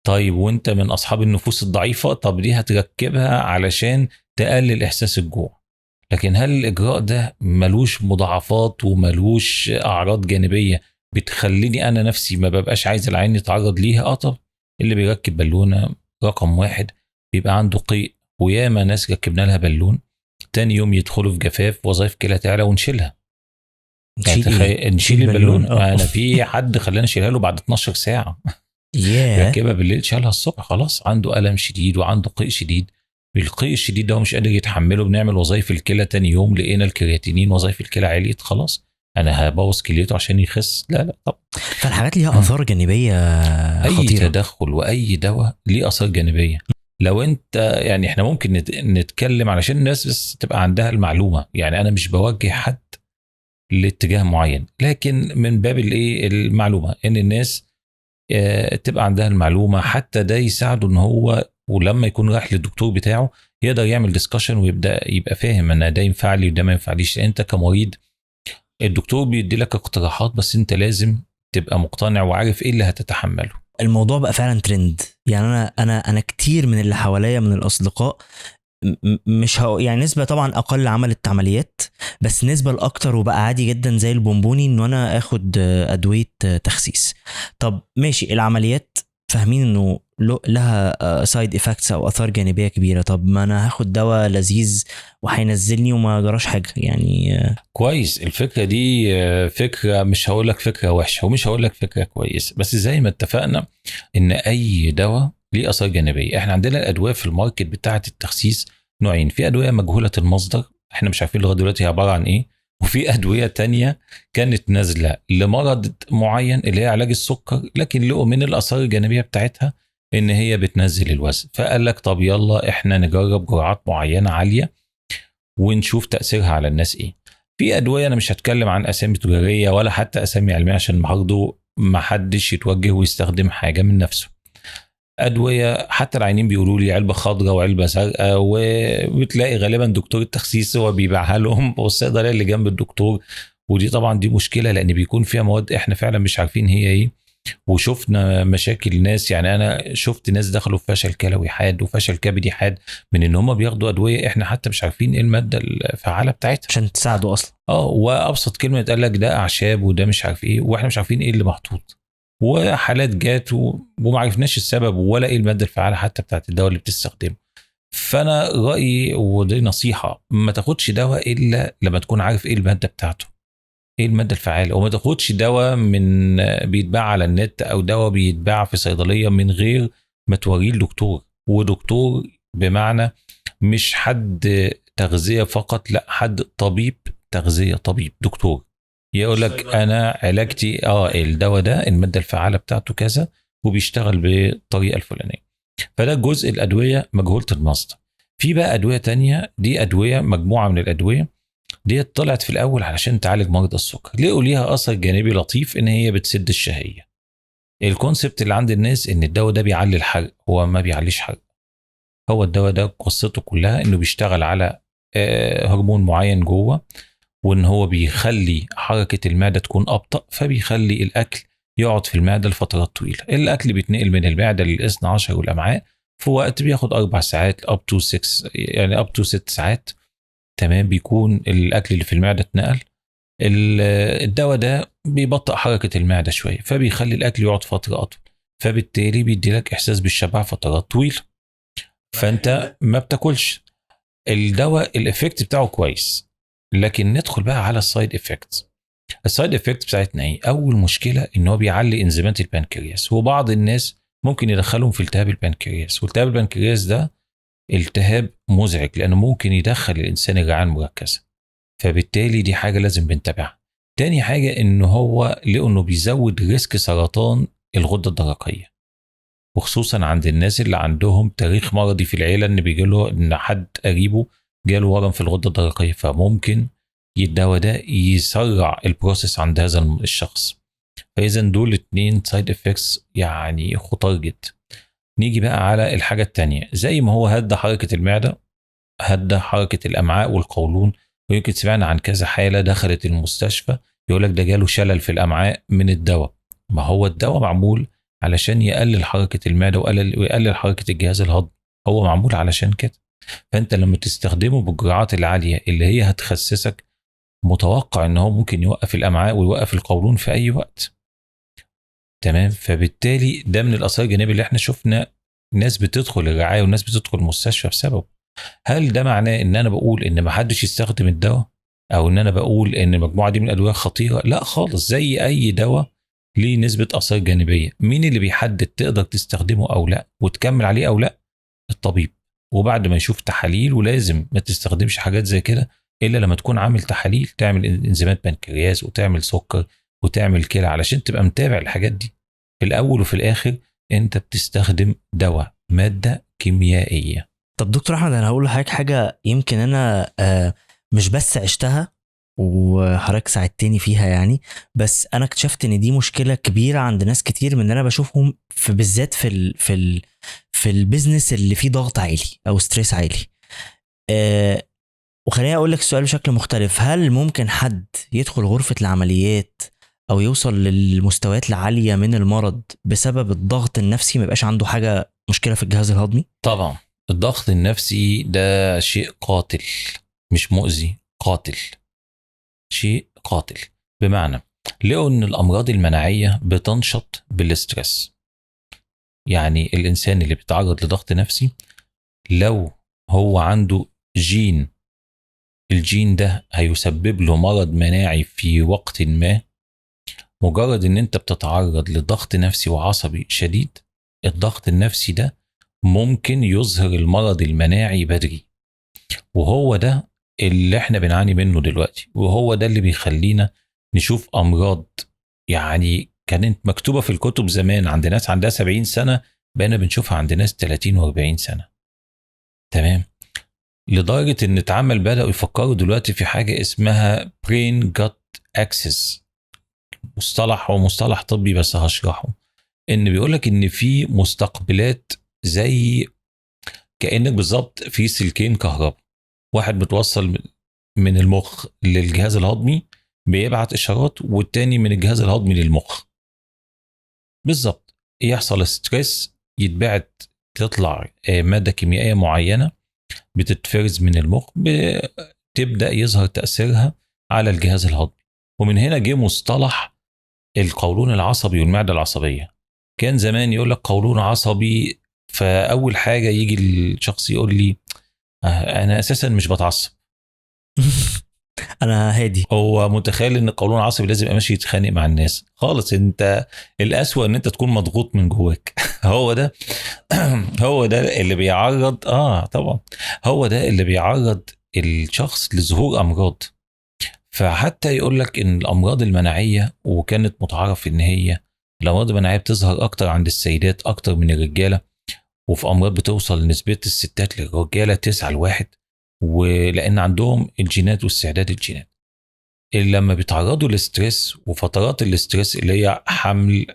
طيب وانت من اصحاب النفوس الضعيفه، طب دي هتركبها علشان تقلل احساس الجوع. لكن هل الاجراء ده ملوش مضاعفات وملوش اعراض جانبيه بتخليني انا نفسي ما ببقاش عايز العين يتعرض ليها؟ طب اللي بيركب بالونه رقم واحد بيبقى عنده قيء، وياما ناس ركبنا لها بالون تاني يوم يدخلوا في جفاف، وظائف كلى تعلى ونشيلها. يعني نشيل ايه؟ نشيل البالون. اه. انا في حد خلانا نشيلها له بعد 12 ساعه. ياه. ركبها بالليل شالها الصبح، خلاص عنده الم شديد وعنده قيء شديد. القيء الشديد ده هو مش قادر يتحمله، بنعمل وظائف الكلى تاني يوم لقينا الكرياتينين وظائف الكلى عليت، خلاص انا هبوظ كليته عشان يخس؟ لا لا طب. فالحاجات ليها اثار جانبيه اي خطيره. تدخل واي دواء ليه اثار جانبيه. لو انت يعني احنا ممكن نتكلم علشان الناس بس تبقى عندها المعلومه، يعني انا مش بوجه حد لاتجاه معين، لكن من باب الايه المعلومه ان الناس تبقى عندها المعلومه، حتى ده يساعده ان هو ولما يكون رايح للدكتور بتاعه يقدر يعمل ديسكشن ويبدا يبقى فاهم ان ده ينفع لي وده ما ينفعليش. انت كمريض الدكتور بيدي لك اقتراحات بس انت لازم تبقى مقتنع وعارف ايه اللي هتتحمله. الموضوع بقى فعلا ترند. يعني انا كتير من اللي حواليا من الاصدقاء مش يعني نسبة طبعا اقل عملت عمليات، بس نسبة الاكتر وبقى عادي جدا زي البونبوني انه انا اخد ادوية تخسيس. طب ماشي، العمليات فاهمين انه لها سايد افكتس او اثار جانبية كبيرة. طب ما انا هاخد دواء لذيذ وهينزلني وما جراش حاجة يعني. كويس. الفكره دي فكره، مش هقول لك فكره وحشه ومش هقول لك فكره كويس، بس زي ما اتفقنا ان اي دواء ليه اثار جانبيه. احنا عندنا الادويه في الماركت بتاعه التخسيس نوعين، في ادويه مجهوله المصدر احنا مش عارفين لغايه دلوقتي هي عباره عن ايه، وفي ادويه تانية كانت نازله لمرض معين اللي هي علاج السكر، لكن لقوا من الاثار الجانبيه بتاعتها ان هي بتنزل الوزن، فقال لك طب يلا احنا نجرب جرعات معينه عاليه ونشوف تاثيرها على الناس ايه. في ادويه انا مش هتكلم عن اسامي تجاريه ولا حتى اسامي علميه عشان برضه ما حدش يتوجه ويستخدم حاجه من نفسه. ادويه حتى العينين بيقولوا لي علبه خضراء وعلبه زرقاء، وبتلاقي غالبا دكتور التخسيس هو بيبيعها لهم والصيدليه اللي جنب الدكتور. ودي طبعا دي مشكله لان بيكون فيها مواد احنا فعلا مش عارفين هي ايه. وشفنا مشاكل ناس، يعني انا شفت ناس دخلوا في فشل كلوي حاد وفشل كبدي حاد من ان هم بياخدوا ادويه احنا حتى مش عارفين ايه الماده الفعاله بتاعتها عشان تساعده اصلا. وابسط كلمه يتقال لك ده اعشاب وده مش عارف ايه، واحنا مش عارفين ايه اللي محطوط. وحالات جات وما عرفناش السبب ولا ايه الماده الفعاله حتى بتاعت الدواء اللي بتستخدمه. فانا رايي ودي نصيحه، ما تاخدش دواء الا لما تكون عارف ايه الماده بتاعته، ايه الماده الفعاله. وما تاخدش دواء من بيتباع على النت او دواء بيتباع في صيدليه من غير ما توريه لدكتور. ودكتور بمعنى مش حد تغذيه فقط، لا حد طبيب تغذيه، طبيب دكتور يقول لك انا علاجتي الدواء ده الماده الفعاله بتاعته كذا وبيشتغل بالطريقه الفلانيه. فده جزء الادويه مجهوله المصدر. في بقى ادويه تانية، دي ادويه مجموعه من الادويه دي طلعت في الاول علشان تعالج مرضى السكر، لقوا ليها اثر جانبي لطيف ان هي بتسد الشهيه. الكونسبت اللي عند الناس ان الدواء ده بيعلي الحرق، هو ما بيعليش حرق. هو الدواء ده قصته كلها انه بيشتغل على هرمون معين جوه، وان هو بيخلي حركه المعده تكون ابطا، فبيخلي الاكل يقعد في المعده لفترات طويله. الاكل بيتنقل من المعده للاثنى عشر والامعاء في وقت بياخد 4 ساعات اب تو 6 يعني اب تو 6 ساعات. تمام. بيكون الاكل اللي في المعده اتنقل الدواء ده بيبطئ حركه المعده شويه، فبيخلي الاكل يقعد فتره اطول، فبالتالي بيدي لك احساس بالشبع فترات طويله، فانت ما بتاكلش. الدواء الافكت بتاعه كويس، لكن ندخل بقى على السايد افكتس. السايد افكت بتاعتنا ايه؟ اول مشكله ان هو بيعلي انزيمات البنكرياس، وبعض الناس ممكن يدخلهم في التهاب البنكرياس، والتهاب البنكرياس ده التهاب مزعج لانه ممكن يدخل الانسان الرعايه المركزه، فبالتالي دي حاجه لازم بنتابعها. تاني حاجه ان هو لقوا انه بيزود ريسك سرطان الغده الدرقيه، وخصوصا عند الناس اللي عندهم تاريخ مرضي في العيله، ان بيجي له ان حد قريبه جاله ورم في الغده الدرقيه، فممكن الدواء ده يسرع البروسيس عند هذا الشخص. فاذا دول اتنين سايد افكتس يعني خطر جدا. نيجي بقى على الحاجه التانية، زي ما هو هدى حركه المعده، هدى حركه الامعاء والقولون. ويمكن سمعنا عن كذا حاله دخلت المستشفى يقول لك ده جاله شلل في الامعاء من الدواء. ما هو الدواء معمول علشان يقلل حركه المعده ويقلل حركه الجهاز الهضمي، هو معمول علشان كده. فانت لما تستخدمه بالجرعات العاليه اللي هي هتخسسك، متوقع ان هو ممكن يوقف الامعاء ويوقف القولون في اي وقت. تمام. فبالتالي ده من الاثار الجانبيه اللي احنا شفنا ناس بتدخل الرعايه وناس بتدخل المستشفى بسببه. هل ده معناه ان انا بقول ان ما حدش يستخدم الدواء، او ان انا بقول ان المجموعه دي من الادويه خطيره؟ لا خالص، زي اي دواء ليه نسبه اثار جانبيه. مين اللي بيحدد تقدر تستخدمه او لا وتكمل عليه او لا؟ الطبيب. وبعد ما يشوف تحاليل، ولازم ما تستخدمش حاجات زي كده الا لما تكون عامل تحاليل تعمل انزيمات بنكرياس وتعمل سكر وتعمل كلى، علشان تبقى متابع الحاجات دي. في الاول وفي الاخر انت بتستخدم دواء، ماده كيميائيه. طب دكتور احمد، انا هقول لحضرتك حاجه يمكن انا مش بس عشتها وحضرتك ساعدتني فيها يعني، بس انا اكتشفت ان دي مشكله كبيره عند ناس كتير من اللي انا بشوفهم، في بالذات في البيزنس اللي فيه ضغط عالي او ستريس عالي. آه، وخليني اقول لك السؤال بشكل مختلف: هل ممكن حد يدخل غرفه العمليات او يوصل للمستويات العاليه من المرض بسبب الضغط النفسي، ما يبقاش عنده حاجه مشكله في الجهاز الهضمي؟ طبعا الضغط النفسي ده شيء قاتل، مش مؤذي، قاتل، شيء قاتل. بمعنى لقوا ان الامراض المناعيه بتنشط بالاسترس. يعني الانسان اللي بيتعرض لضغط نفسي، لو هو عنده جين، الجين ده هيسبب له مرض مناعي في وقت ما. مجرد ان انت بتتعرض لضغط نفسي وعصبي شديد، الضغط النفسي ده ممكن يظهر المرض المناعي بدري، وهو ده اللي احنا بنعاني منه دلوقتي، وهو ده اللي بيخلينا نشوف امراض يعني كانت مكتوبة في الكتب زمان عند ناس عندها 70 سنة، بقينا بنشوفها عند ناس 30 و40 سنة. تمام. لدرجة ان اتعمل بدأوا يفكروا دلوقتي في حاجة اسمها brain gut axis. مصطلح، هو مصطلح طبي بس هشرحه. ان بيقولك ان في مستقبلات، زي كأنك بالظبط في سلكين كهرباء، واحد متوصل من المخ للجهاز الهضمي بيبعت اشارات، والتاني من الجهاز الهضمي للمخ. بالظبط، يحصل ستريس، يتبعت، تطلع مادة كيميائية معينة بتتفرز من المخ، بتبدأ يظهر تأثيرها على الجهاز الهضمي. ومن هنا جه مصطلح القولون العصبي والمعدة العصبية. كان زمان يقول لك قولون عصبي، فأول حاجة يجي الشخص يقول لي أنا أساسا مش بتعصب. انا هادي. هو متخيل ان القولون العصبي لازم يبقى ماشي يتخانق مع الناس خالص. انت الاسوأ ان انت تكون مضغوط من جواك. هو ده هو ده اللي بيعرض، طبعا هو ده اللي بيعرض الشخص لظهور امراض. فحتى يقول لك ان الامراض المناعيه، وكانت متعارف ان هي الامراض المناعيه بتظهر اكتر عند السيدات اكتر من الرجاله، وفي امراض بتوصل نسبه الستات للرجاله 9-1، ولان عندهم الجينات واستعداد الجينات. اللي لما بيتعرضوا للستريس، وفترات الاستريس اللي هي حمل،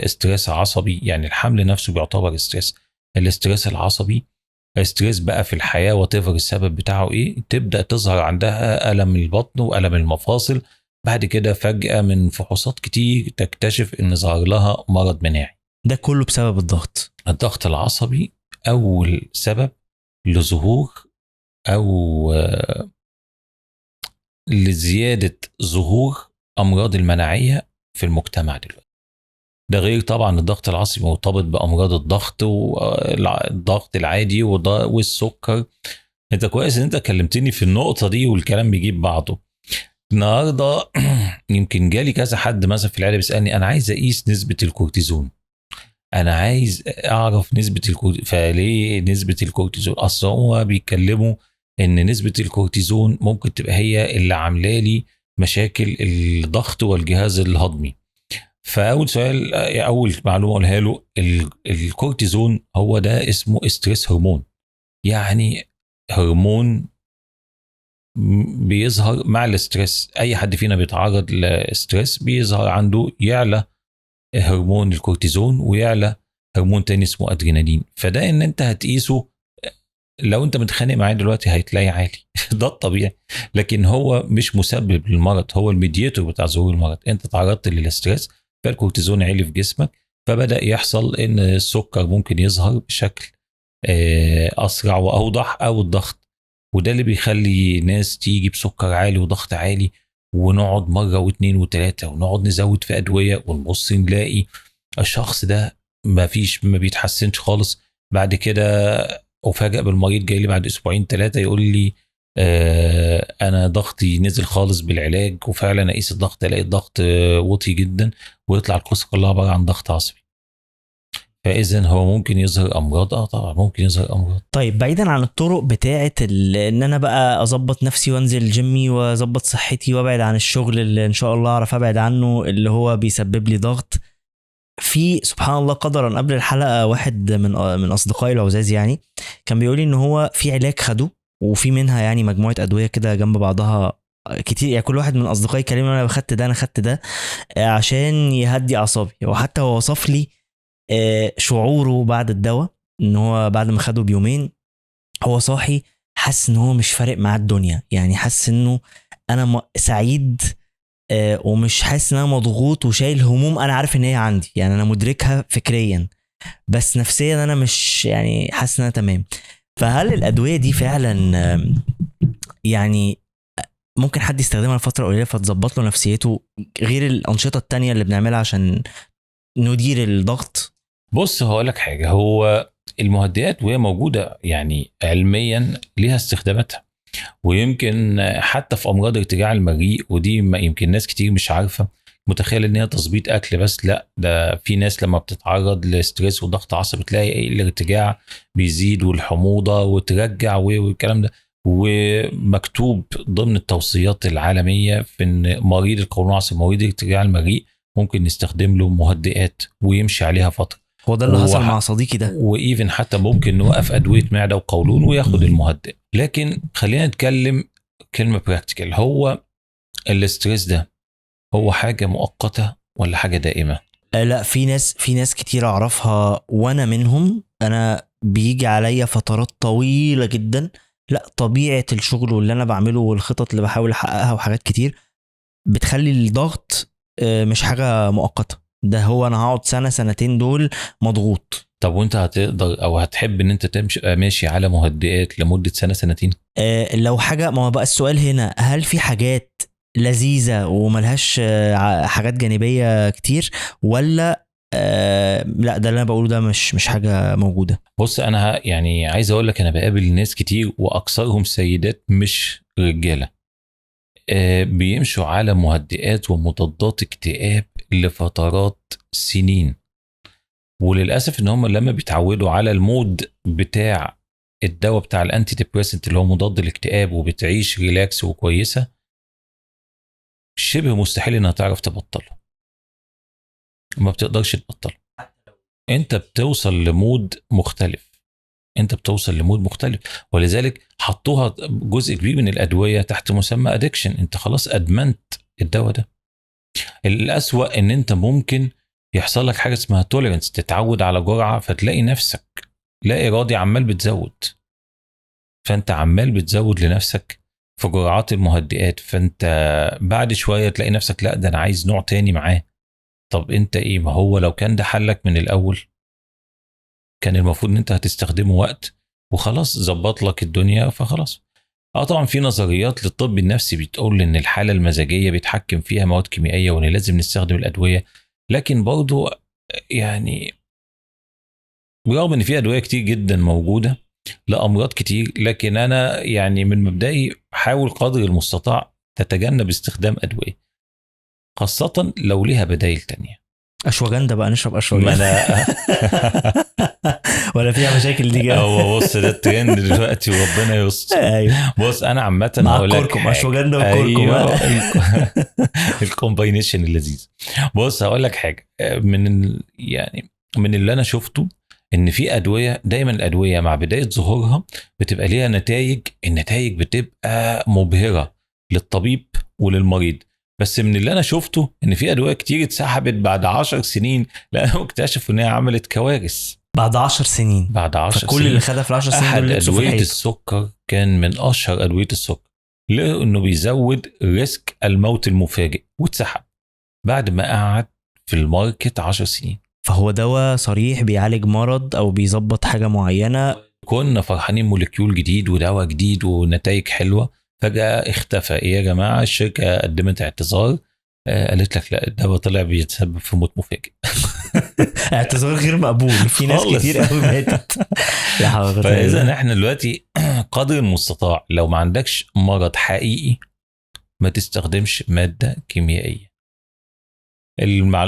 استريس عصبي، يعني الحمل نفسه بيعتبر استريس، الاستريس العصبي، استريس بقى في الحياة وتفر السبب بتاعه ايه، تبدأ تظهر عندها ألم البطن وألم المفاصل. بعد كده فجأة من فحوصات كتير تكتشف ان ظهر لها مرض مناعي. ده كله بسبب الضغط. الضغط العصبي أول سبب لظهور، أو لزياده ظهور امراض المناعيه في المجتمع دلوقتي. ده غير طبعا الضغط العصبي مرتبط بامراض الضغط والضغط العادي والسكر. انت كويس ان انت كلمتني في النقطه دي والكلام بيجيب بعضه. النهارده يمكن جالي كذا حد مثلا في العياده بيسالني انا عايز اقيس نسبه الكورتيزون، انا عايز اعرف نسبه الكورتيزون. فليه نسبه الكورتيزون؟ اصل هو بيتكلموا ان نسبه الكورتيزون ممكن تبقى هي اللي عامله لي مشاكل الضغط والجهاز الهضمي. فاول سؤال، اول معلومه اقولها له، الكورتيزون هو ده اسمه استريس هرمون، يعني هرمون بيظهر مع الاسترس. اي حد فينا بيتعرض لستريس بيظهر عنده يعلى هرمون الكورتيزون ويعلى هرمون تاني اسمه ادرينالين. فده ان انت هتقيسه لو انت متخانق معاه دلوقتي هتلاقي عالي ده الطبيعي، لكن هو مش مسبب للمرض، هو الميدياتور بتاع ظهور المرض. انت تعرضت للاسترس فالكورتيزون عالي في جسمك، فبدأ يحصل ان السكر ممكن يظهر بشكل اسرع واوضح، او الضغط. وده اللي بيخلي ناس تيجي بسكر عالي وضغط عالي، ونقعد مرة واثنين وثلاثة ونقعد نزود في أدوية ونبص نلاقي الشخص ده ما بيتحسنش خالص. بعد كده أفاجأ بالمريض جاي لي بعد أسبوعين ثلاثة يقول لي أنا ضغطي نزل خالص بالعلاج، وفعلا أقيس الضغط ألاقي الضغط وطي جدا، ويطلع القصة كلها عبارة عن ضغط عصبي. فاذا هو ممكن يظهر امراض، طبعا ممكن يظهر امراض. طيب بعيدا عن الطرق بتاعه ان انا بقى اظبط نفسي وانزل جيمي واظبط صحتي وابعد عن الشغل اللي ان شاء الله اعرف ابعد عنه اللي هو بيسبب لي ضغط، في سبحان الله قدرا قبل الحلقه واحد من اصدقائي العزاز يعني كان بيقول لي ان هو في علاج خده، وفي منها يعني مجموعه ادويه كده جنب بعضها كتير، يعني كل واحد من اصدقائي كلمني انا خدت ده انا خدت ده عشان يهدي اعصابي. وحتى هو وصف لي شعوره بعد الدواء ان هو بعد ما خده بيومين هو صاحي حاسس ان هو مش فارق معاه الدنيا، يعني حاسس انه انا سعيد ومش حاسس ان انا مضغوط وشايل هموم انا عارف ان هي عندي، يعني انا مدركها فكريا بس نفسيا انا مش يعني حاسس ان انا تمام. فهل الادويه دي فعلا يعني ممكن حد يستخدمها لفتره قليله فتظبط له نفسيته غير الانشطه التانية اللي بنعملها عشان ندير الضغط؟ بص هقول لك حاجه، هو المهدئات وهي موجوده يعني علميا ليها استخداماتها، ويمكن حتى في امراض ارتجاع المريء، ودي ما يمكن ناس كتير مش عارفه، متخيل ان هي تظبيط اكل بس. لا، ده في ناس لما بتتعرض لستريس وضغط عصبي تلاقي الارتجاع بيزيد والحموضه وترجع والكلام ده. ومكتوب ضمن التوصيات العالميه في ان مريض القولون العصبي، مريض ارتجاع المريء، ممكن نستخدم له مهدئات ويمشي عليها فتره. هو ده اللي حصل مع صديقي ده. وايفن حتى ممكن نوقف ادويه معده وقولون وياخد المهدئ. لكن خلينا نتكلم كلمه براكتيكال، هو الاستريس ده هو حاجه مؤقته ولا حاجه دائمه؟ لا، في ناس كتير اعرفها وانا منهم، انا بيجي عليا فترات طويله جدا لا طبيعه الشغل واللي انا بعمله والخطط اللي بحاول احققها وحاجات كتير بتخلي الضغط مش حاجه مؤقته، ده هو انا هقعد سنه سنتين دول مضغوط. طب وانت هتقدر او هتحب ان انت تمشي ماشي على مهدئات لمده سنه سنتين؟ لو حاجه، ما هو بقى السؤال هنا هل في حاجات لذيذه وملهاش حاجات جانبيه كتير، ولا لا ده اللي انا بقوله ده مش حاجه موجوده؟ بص انا يعني عايز اقول لك انا بقابل ناس كتير واكثرهم سيدات مش رجاله، بيمشوا على مهدئات ومضادات اكتئاب لفترات سنين. وللاسف ان هم لما بيتعودوا على المود بتاع الدواء بتاع الانتي ديبريسنت اللي هو مضاد الاكتئاب وبتعيش ريلاكس وكويسه، شبه مستحيل انها تعرف تبطله، ما بتقدرش تبطله. انت بتوصل لمود مختلف، انت بتوصل لمود مختلف. ولذلك حطوها جزء كبير من الادويه تحت مسمى ادكشن، انت خلاص ادمنت الدواء ده. الاسوأ ان انت ممكن يحصل لك حاجه اسمها توليرنس، تتعود على جرعه فتلاقي نفسك لا ارادي عمال بتزود، فانت عمال بتزود لنفسك في جرعات المهدئات، فانت بعد شويه تلاقي نفسك لا ده انا عايز نوع تاني معاه. طب انت ايه؟ ما هو لو كان ده حلك من الاول كان المفروض ان انت هتستخدمه وقت وخلاص ظبط لك الدنيا فخلاص. طبعا في نظريات للطب النفسي بتقول ان الحاله المزاجيه بيتحكم فيها مواد كيميائيه وان لازم نستخدم الادويه، لكن برضو يعني برغم ان في ادويه كتير جدا موجوده لامراض كتير، لكن انا يعني من مبدئي حاول قدر المستطاع تتجنب استخدام ادويه، خاصه لو ليها بدائل تانية. اشواجندا بقى، نشرب ما اشواجندا. انا ولا فيها مشاكل دي كده؟ هو بص ده الترند دلوقتي وربنا يستر. ايوه، بص انا عامه مع هقول لك الكركم، حاجه، اشواجندا وكركم. ايوه الكومباينيشن اللذيذ. بص هقول لك حاجه يعني من اللي انا شفته ان في ادويه، دايما الادويه مع بدايه ظهورها بتبقى ليها نتائج، النتائج بتبقى مبهره للطبيب وللمريض، بس من اللي انا شفته ان في ادويه كتير اتسحبت بعد 10 سنين لانهم اكتشفوا انها عملت كوارث. بعد 10 سنين، بعد 10 فكل اللي سنين خدها في ال10 سنين احد دول لبسوا في ادويه الحيط. السكر كان من اشهر ادويه السكر، لانه بيزود ريسك الموت المفاجئ، واتسحب بعد ما قعد في الماركت 10 سنين. فهو دواء صريح بيعالج مرض او بيظبط حاجه معينه. كنا فرحانين موليكيول جديد ودواء جديد ونتائج حلوه، فجاه اختفى. ايه يا جماعه؟ الشركه قدمت اعتذار، قالت لك لا الدواء طلع بيتسبب في موت مفاجئ. اعتذار غير مقبول، في ناس خالص. كتير قوي ماتت. لا حول ولا قوة إلا فاذا بالله. احنا دلوقتي قدر المستطاع لو ما عندكش مرض حقيقي ما تستخدمش ماده كيميائيه.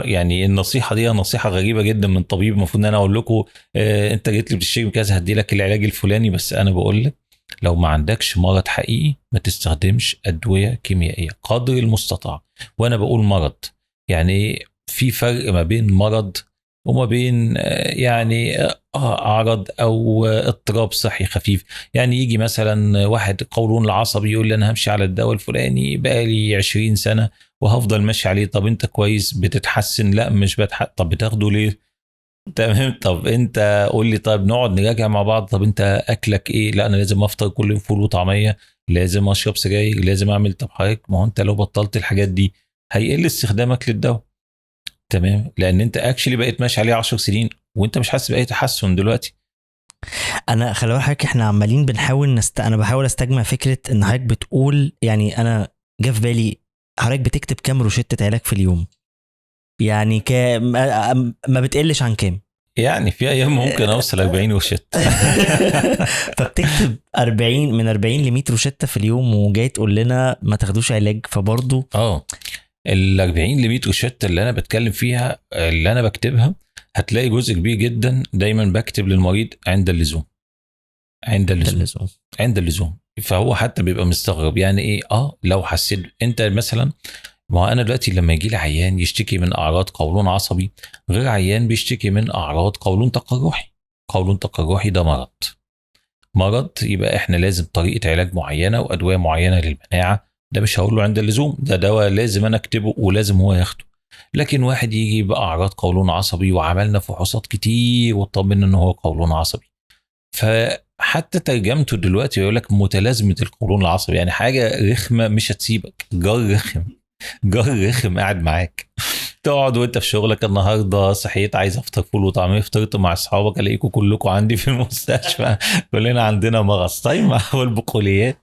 يعني النصيحه دي نصيحه غريبه جدا من طبيب، المفروض ان انا اقول لكم انت جيت لي بتشتكي كذا هدي لك العلاج الفلاني، بس انا بقول لك لو ما عندكش مرض حقيقي ما تستخدمش ادويه كيميائيه قدر المستطاع. وانا بقول مرض، يعني في فرق ما بين مرض وما بين يعني اعراض او اضطراب صحي خفيف. يعني يجي مثلا واحد قولون العصبي يقول لي انا همشي على الدواء الفلاني بقالي 20 سنه وهفضل ماشي عليه. طب انت كويس بتتحسن؟ لا مش طب بتاخده ليه؟ تمام. طب انت قول لي، طب نقعد نراجع مع بعض. طب انت اكلك ايه؟ لا انا لازم افطر كل يوم فول وطعميه، لازم اشرب سجاير، لازم اعمل. طب حضرتك ما هو انت لو بطلت الحاجات دي هيقل استخدامك للدواء. تمام، لان انت اكشلي بقيت ماشي عليه 10 سنين وانت مش حاسس باي تحسن دلوقتي. انا خلي بالك احنا عمالين بنحاول انا بحاول استجمع فكره ان حضرتك بتقول، يعني انا جه في بالي حضرتك بتكتب كام روشته علاج في اليوم؟ يعني ما بتقلش عن كام؟ يعني في ايام ممكن اوصل 40 وشت. فبتكتب 40 من 40 ل 100 روشته في اليوم وجاي تقول لنا ما تاخدوش علاج، فبرضه ال 40 ل 100 روشته اللي انا بتكلم فيها اللي انا بكتبها هتلاقي جزء كبير جدا دايما بكتب للمريض عند اللزوم. عند اللزوم. عند اللزوم. فهو حتى بيبقى مستغرب يعني ايه. لو حسيت انت مثلا، ما هو انا دلوقتي لما يجي لي عيان يشتكي من اعراض قولون عصبي غير عيان بيشتكي من اعراض قولون تقرحي. قولون تقرحي ده مرض يبقى احنا لازم طريقه علاج معينه وادويه معينه للمناعه. ده مش هقول له عند اللزوم، ده دواء لازم انا اكتبه ولازم هو ياخده. لكن واحد يجي باعراض قولون عصبي وعملنا فحوصات كتير واطمنا ان هو قولون عصبي، فحتى ترجمته دلوقتي يقول لك متلازمه القولون العصبي، يعني حاجه رخمه مش هتسيبك، جار رخم. جار رخم قاعد معاك. تقعد وانت في شغلك النهارده صحيت عايز افطر فول وطعميه، فطرت مع اصحابك الاقيكم كلكم عندي في المستشفى كلنا عندنا مغص. طيب ما هو البقوليات.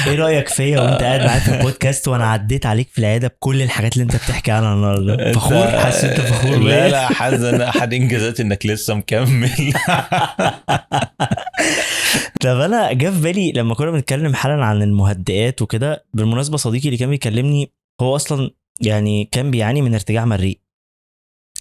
ايه رايك فيا وانت قاعد معايا في البودكاست وانا عديت عليك في العياده بكل الحاجات اللي انت بتحكي عنها النهارده؟ فخور؟ حاسس انت فخور بيا؟ لا حزن احد انجازات انك لسه مكمل. طب انا جه في بالي لما كنا بنتكلم حالا عن المهدئات وكده، بالمناسبه صديقي اللي كان بيكلمني هو اصلا يعني كان بيعاني من ارتجاع مريء،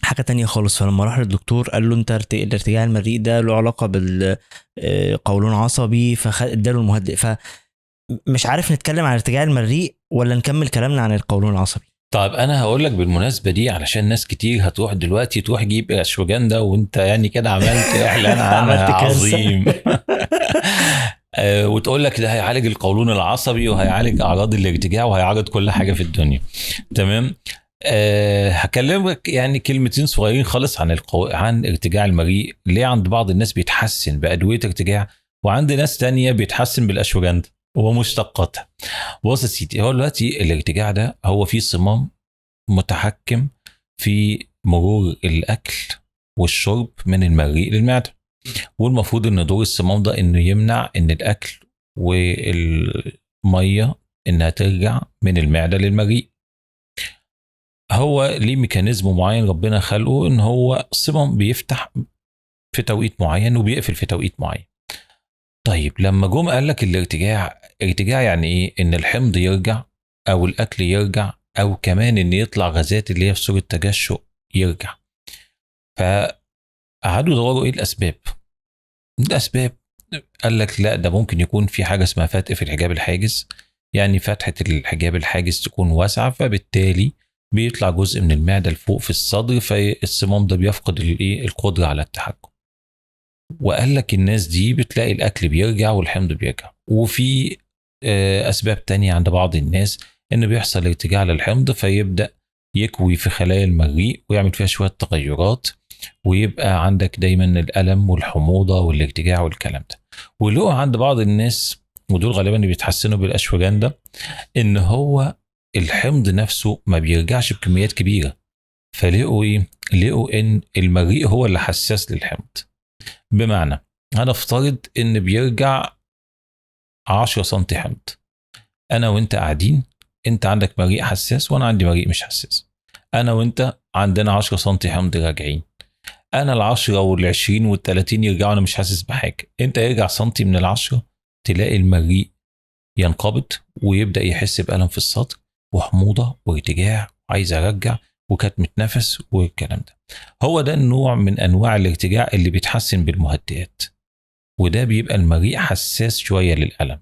حاجه تانية خالص. فلما راح للدكتور قال له انت الارتجاع المريء ده له علاقه بالقولون عصبي، فاداله المهدئ. فمش عارف نتكلم عن ارتجاع المريء ولا نكمل كلامنا عن القولون العصبي؟ طيب انا هقول لك بالمناسبه دي علشان ناس كتير هتروح دلوقتي تروح جيب اشوجندا وانت يعني كده عملت اعلان عنها عظيم. وتقول لك ده هيعالج القولون العصبي وهيعالج اعراض الارتجاع وهيعالج كل حاجه في الدنيا. تمام. هكلمك يعني كلمتين صغيرين خالص عن ارتجاع المريء. ليه عند بعض الناس بيتحسن بادويه ارتجاع وعند ناس تانية بيتحسن بالاشوجندا ومشتقاتها؟ بص يا سيدي، هو دلوقتي الارتجاع ده هو فيه صمام متحكم في مرور الاكل والشرب من المريء للمعده، والمفروض ان دور الصمام ده انه يمنع ان الاكل ميه انها ترجع من المعده للمريء. هو ليه ميكانيزم معين ربنا خلقه، ان هو الصمام بيفتح في توقيت معين وبيقفل في توقيت معين. طيب لما جم قال لك الارتجاع يعني ايه؟ ان الحمض يرجع او الاكل يرجع او كمان ان يطلع غازات اللي هي في صورة تجشؤ يرجع. فقعدوا يدوروا ايه الاسباب. قال لك لا، ده ممكن يكون في حاجة اسمها فتق في الحجاب الحاجز، يعني فتحة الحجاب الحاجز تكون واسعة، فبالتالي بيطلع جزء من المعدة لفوق في الصدر، فالصمام ده بيفقد القدرة على التحكم. وقال لك الناس دي بتلاقي الأكل بيرجع والحمض بيرجع. وفي أسباب تانية عند بعض الناس، إن بيحصل ارتجاع للحمض فيبدأ يكوي في خلايا المريء ويعمل فيها شوية تغيرات، ويبقى عندك دايما الألم والحموضة والارتجاع والكلام ده. ولقوا عند بعض الناس، ودول غالبا اللي بيتحسنوا بالأشواجندا، إن هو الحمض نفسه ما بيرجعش بكميات كبيرة. فلقوا إيه؟ لقوا إن المريء هو اللي حساس للحمض. بمعنى هنفترض إن بيرجع 10 سنتي حمض، أنا وإنت قاعدين، أنت عندك مريء حساس وأنا عندي مريء مش حساس. أنا وإنت عندنا 10 سنتي حمض راجعين، انا ال10 وال20 وال30 يرجعوا انا مش حاسس بحاجه. انت يرجع سنتي من ال10 تلاقي المريء ينقبض ويبدا يحس بالم في الصدر وحموضه وارتجاع وعايز ارجع وكتمه نفس والكلام ده. هو ده النوع من انواع الارتجاع اللي بيتحسن بالمهدئات، وده بيبقى المريء حساس شويه للالم.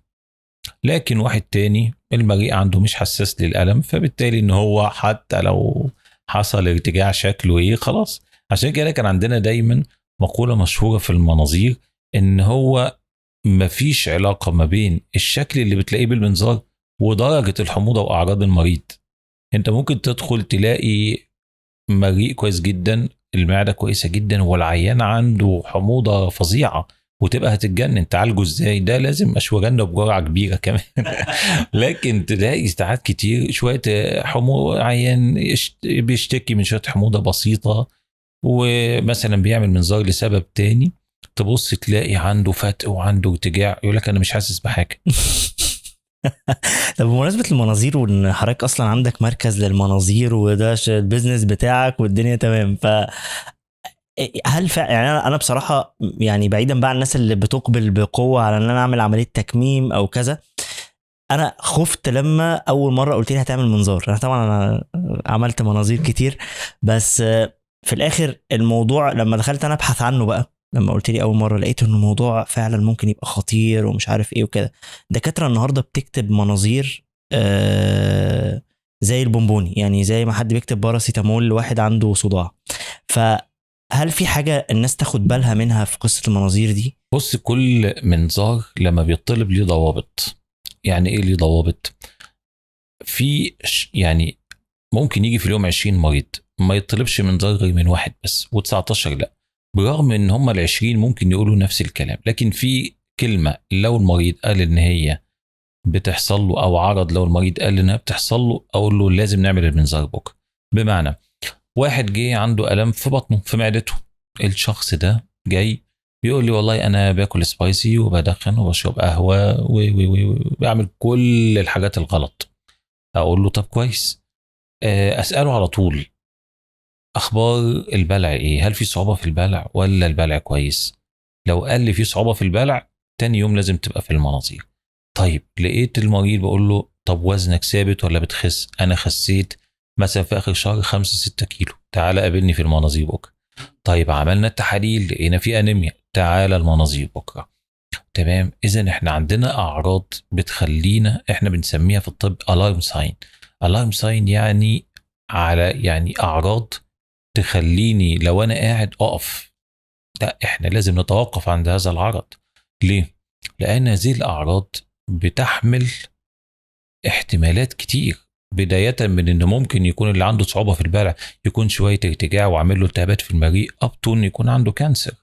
لكن واحد تاني المريء عنده مش حساس للالم، فبالتالي ان هو حتى لو حصل ارتجاع شكله ايه خلاص. عشان كده كان عندنا دايما مقولة مشهورة في المناظير، ان هو مفيش علاقة ما بين الشكل اللي بتلاقيه بالمنظار ودرجة الحموضة واعراض المريض. انت ممكن تدخل تلاقي مريء كويس جدا، المعدة كويسة جدا، والعيان عنده حموضة فظيعة، وتبقى هتتجنن تعالجه ازاي؟ ده لازم اشواجندا بجرعة كبيرة كمان. لكن تلاقي ساعات كتير شوية حموضة، عيان بيشتكي من شوية حموضة بسيطة ومثلا بيعمل منظار لسبب تاني، تبص تلاقي عنده فتق وعنده ارتجاع، يقول لك انا مش حاسس بحاجه. طب بمناسبة المناظير، وان حضرتك اصلا عندك مركز للمناظير وده البيزنس بتاعك والدنيا تمام، ف هل يعني انا بصراحة يعني بعيدا بقى عن الناس اللي بتقبل بقوة على ان انا اعمل عملية تكميم او كذا، انا خفت لما اول مرة قلت لي هتعمل منظار. انا طبعا انا عملت مناظير كتير، بس في الاخر الموضوع لما دخلت انا ابحث عنه بقى، لما قلت لي اول مره لقيت انه الموضوع فعلا ممكن يبقى خطير ومش عارف ايه وكده. دكاتره النهارده بتكتب مناظير زي البونبوني، يعني زي ما حد بيكتب باراسيتامول لواحد عنده صداع. فهل في حاجه الناس تاخد بالها منها في قصه المناظير دي؟ بص، كل منظار لما بيطلب ليه ضوابط. يعني ايه ليه ضوابط؟ في يعني ممكن يجي في اليوم 20 مريض ما يطلبش منظار غير من واحد بس، و19 لا، برغم ان هم ال20 ممكن يقولوا نفس الكلام. لكن في كلمه لو المريض قال ان هي بتحصل له، او عرض لو المريض قال انها بتحصل له، اقول له لازم نعمل المنظار بكره. بمعنى واحد جه عنده الم في بطنه في معدته، الشخص ده جاي بيقول لي والله انا باكل سبايسي وبدخن وبشرب قهوه وبعمل كل الحاجات الغلط. اقول له طب كويس، اساله على طول اخبار البلع ايه؟ هل في صعوبه في البلع ولا البلع كويس؟ لو قال لي في صعوبه في البلع، تاني يوم لازم تبقى في المناظير. طيب لقيت المريض بقول له طب وزنك ثابت ولا بتخس؟ انا خسيت مثلا في اخر شهر 5-6 كيلو، تعالى قابلني في المناظير بكره. طيب عملنا التحاليل لقينا في انيميا، تعالى المناظير بكره. تمام. اذا احنا عندنا اعراض بتخلينا، احنا بنسميها في الطب الارم ساين. الارم ساين يعني يعني اعراض تخليني لو انا قاعد اقف، لا احنا لازم نتوقف عند هذا العرض. ليه؟ لان هذه الاعراض بتحمل احتمالات كتير، بداية من ان ممكن يكون اللي عنده صعوبة في البلع يكون شوية ارتجاع وعامل له التهابات في المريء، ابطن يكون عنده كانسر،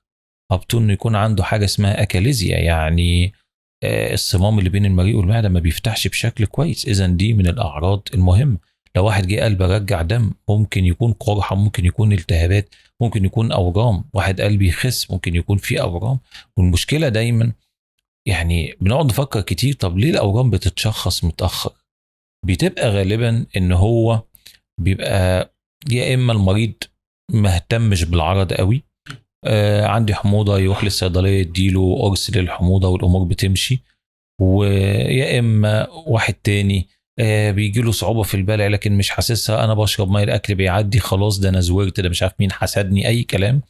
ابطن يكون عنده حاجة اسمها اكاليزيا، يعني الصمام اللي بين المريء والمعدة ما بيفتحش بشكل كويس. اذا دي من الاعراض المهمة. لو واحد جه قلب رجع دم، ممكن يكون قرحة، ممكن يكون التهابات، ممكن يكون اورام. واحد قلبي يخس، ممكن يكون فيه اورام. والمشكلة دايما يعني بنقعد نفكر كتير، طب ليه الاورام بتتشخص متاخر؟ بتبقى غالبا ان هو بيبقى يا اما المريض مهتمش بالعرض قوي، عندي حموضه يروح للصيدليه يديله قرص للحموضه والامور بتمشي، ويا اما واحد تاني بيجي له صعوبه في البلع لكن مش حاسسها، انا بشرب ميه الاكل بيعدي خلاص، ده انا زورت، ده مش عارف مين حسدني، اي كلام.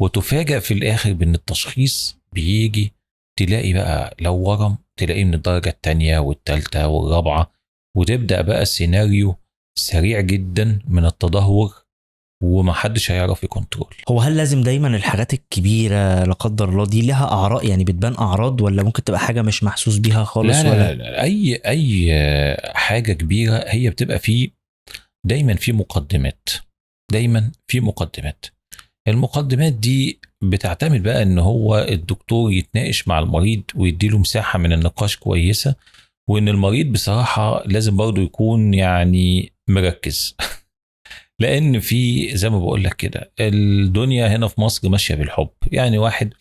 وتفاجأ في الاخر بان التشخيص بيجي تلاقي بقى لو ورم تلاقيه من الدرجه الثانيه والثالثه والرابعه، وتبدا بقى السيناريو سريع جدا من التدهور ومحدش هيعرف يكنترول. هو هل لازم دايما الحاجات الكبيرة لا قدر الله دي لها أعراض، يعني بتبان أعراض، ولا ممكن تبقى حاجة مش محسوس بيها لا خالص؟ لا ولا لا, لا. اي حاجه كبيره هي بتبقى فيه دايما في مقدمات، دايما في مقدمات. المقدمات دي بتعتمد بقى ان هو الدكتور يتناقش مع المريض ويديله مساحه من النقاش كويسه، وان المريض بصراحه لازم برضو يكون يعني مركز لان في زي ما بقول لك كده الدنيا هنا في مصر ماشيه بالحب. يعني واحد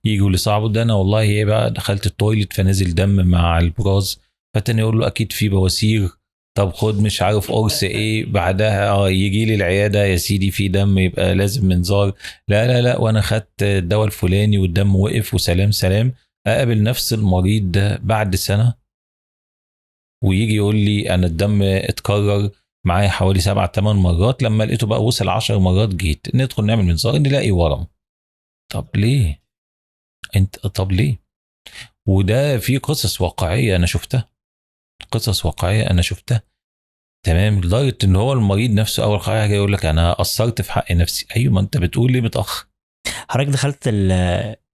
يجي يقول لصاحبه ده انا والله ايه بقى دخلت التويليت فنزل دم مع البراز، فالتاني يقول له اكيد في بواسير، طب خد مش عارف قرص ايه بعدها يجي لي العياده يا سيدي في دم يبقى لازم منظار، لا لا لا وانا خدت الدواء الفلاني والدم وقف وسلام سلام. اقابل نفس المريض ده بعد سنه ويجي يقول لي انا الدم اتكرر معايا حوالي 7 8 مرات، لما لقيته بقى وصل 10 مرات جيت ندخل نعمل منظار نلاقي ورم. طب ليه انت، طب ليه؟ وده في قصص واقعيه انا شفتها، قصص واقعيه انا شفتها. تمام، لدرجه ان هو المريض نفسه اول حاجه يقول لك انا قصرت في حق نفسي. ايوه ما انت بتقول ليه متاخر؟ حضرتك دخلت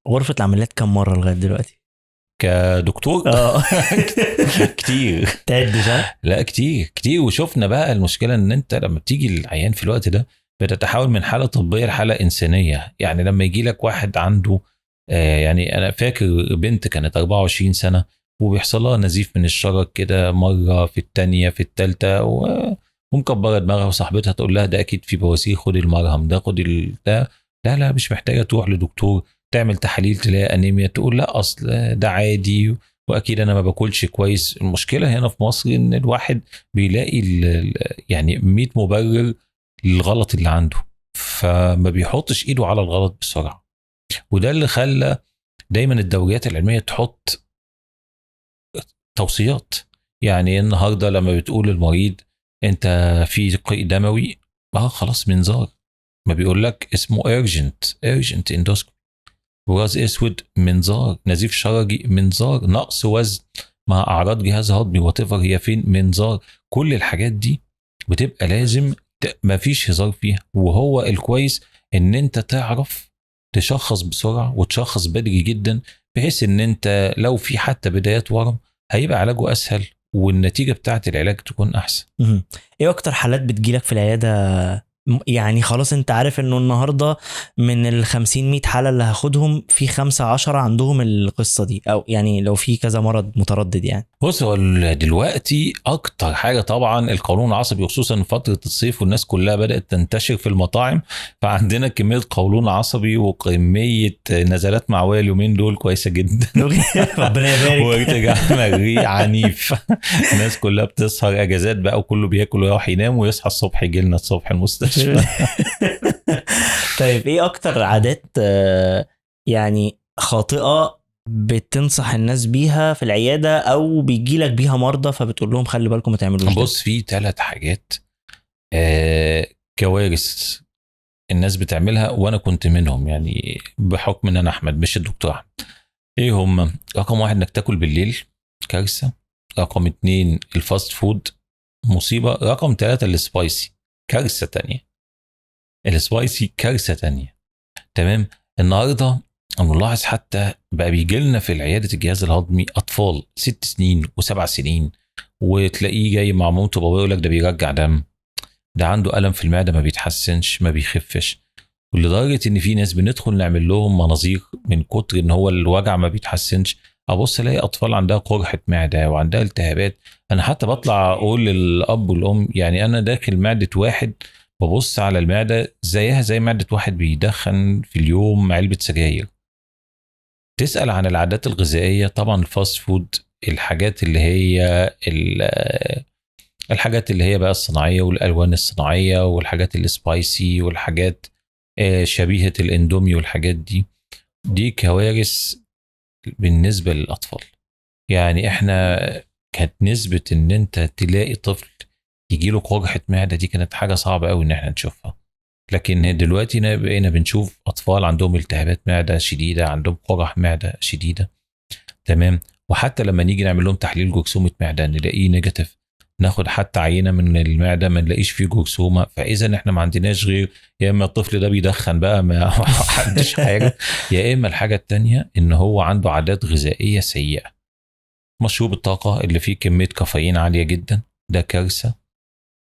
غرفة العمليات كم مرة لغاية دلوقتي؟ كدكتور اه كتير. تعد صح؟ لا كتير كتير. وشفنا بقى المشكله ان انت لما بتيجي العيان في الوقت ده بتتحول من حاله طبيه لحاله انسانيه. يعني لما يجي لك واحد عنده يعني انا فاكر بنت كانت 24 سنه وبيحصل لها نزيف من الشرج كده مره في الثانيه في الثالثه ومكبره دماغها، وصاحبتها تقول لها ده اكيد في بواسير، خدي المرهم ده خدي ده، لا لا مش محتاجه تروح لدكتور، تعمل تحاليل تلاقي انيميا تقول لا اصل ده عادي واكيد انا ما باكلش كويس. المشكله هنا في مصر ان الواحد بيلاقي يعني 100 مبرر للغلط اللي عنده، فما بيحطش ايده على الغلط بسرعه. وده اللي خلى دايما الدوريات العلميه تحط توصيات. يعني النهارده لما بتقول للمريض انت في قيء دموي خلاص منظار، ما بيقول لك اسمه urgent endoscopy، براز اسود منظار، نزيف شرجي منظار، نقص وزن مع اعراض جهاز هضمي واتيفر هي فين منظار. كل الحاجات دي بتبقى لازم ما فيش هزار فيها. وهو الكويس ان انت تعرف تشخص بسرعه وتشخص بدري جدا، بحيث ان انت لو في حتى بدايات ورم هيبقى علاجه اسهل والنتيجه بتاعه العلاج تكون احسن. ايه اكتر حالات بتجيلك في العيادة؟ يعني خلاص انت عارف انه النهاردة من 50 100 حالة اللي هاخدهم في 5 10 عندهم القصة دي، او يعني لو في كذا مرض متردد يعني. بص هو دلوقتي اكتر حاجه طبعا القولون العصبي، خصوصا في فتره الصيف والناس كلها بدات تنتشر في المطاعم، فعندنا كميه قولون عصبي وكميه نزلات معويه اليومين دول كويسه جدا. ربنا يبارك. وارتجاع مريء عنيف. الناس كلها بتسهر اجازات بقى وكله بياكل ويروح ينام ويصحى الصبح يجي لنا الصبح المستشفى. طيب ايه اكتر عادات يعني خاطئة بتنصح الناس بيها في العيادة او بيجيلك بيها مرضى فبتقول لهم خلي بالكم ما تعملوش ده؟ بص في 3 حاجات كوارث الناس بتعملها وانا كنت منهم، يعني بحكم ان انا احمد مش الدكتور احمد. ايه هم؟ رقم 1 انك تاكل بالليل، كارثه. رقم 2 الفاست فود، مصيبه. رقم 3 السبايسي، كارثه تانية. السبايسي كارثه تانية. تمام. النهارده انا ملاحظ حتى بقى بيجي لنا في العياده الجهاز الهضمي اطفال 6 سنين و7 سنين، وتلاقيه جاي مع مامته وباباه يقول لك ده بيرجع دم، ده عنده الم في المعده ما بيتحسنش ما بيخفش. ولدرجه ان في ناس بندخل نعمل لهم مناظير من كتر ان هو الوجع ما بيتحسنش، ابص الاقي اطفال عندها قرحه معده وعندها التهابات. انا حتى بطلع اقول للاب والام يعني انا داخل معده واحد ببص على المعده زيها زي معده واحد بيدخن في اليوم علبه سجاير. تسأل عن العادات الغذائية، طبعا الفاست فود، الحاجات اللي هي الحاجات اللي هي بقى الصناعية والألوان الصناعية والحاجات السبايسي والحاجات شبيهة الاندومي والحاجات دي كوارث بالنسبة للأطفال. يعني احنا كانت نسبة ان انت تلاقي طفل يجيله قرحة معدة دي كانت حاجة صعبة قوي ان احنا نشوفها، لكن دلوقتي بقينا بنشوف أطفال عندهم التهابات معدة شديدة، عندهم قرح معدة شديدة. تمام. وحتى لما نيجي نعمل لهم تحليل جرثومة معدة نلاقيه نيجاتيف، ناخد حتى عينة من المعدة ما نلاقيش فيه جرثومة. فإذا احنا ما عندناش غير يا إما الطفل ده بيدخن بقى ما حدش حاجة، يا إما الحاجة التانية إن هو عنده عادات غذائية سيئة. مشروب الطاقة اللي فيه كمية كافيين عالية جدا ده كارثة.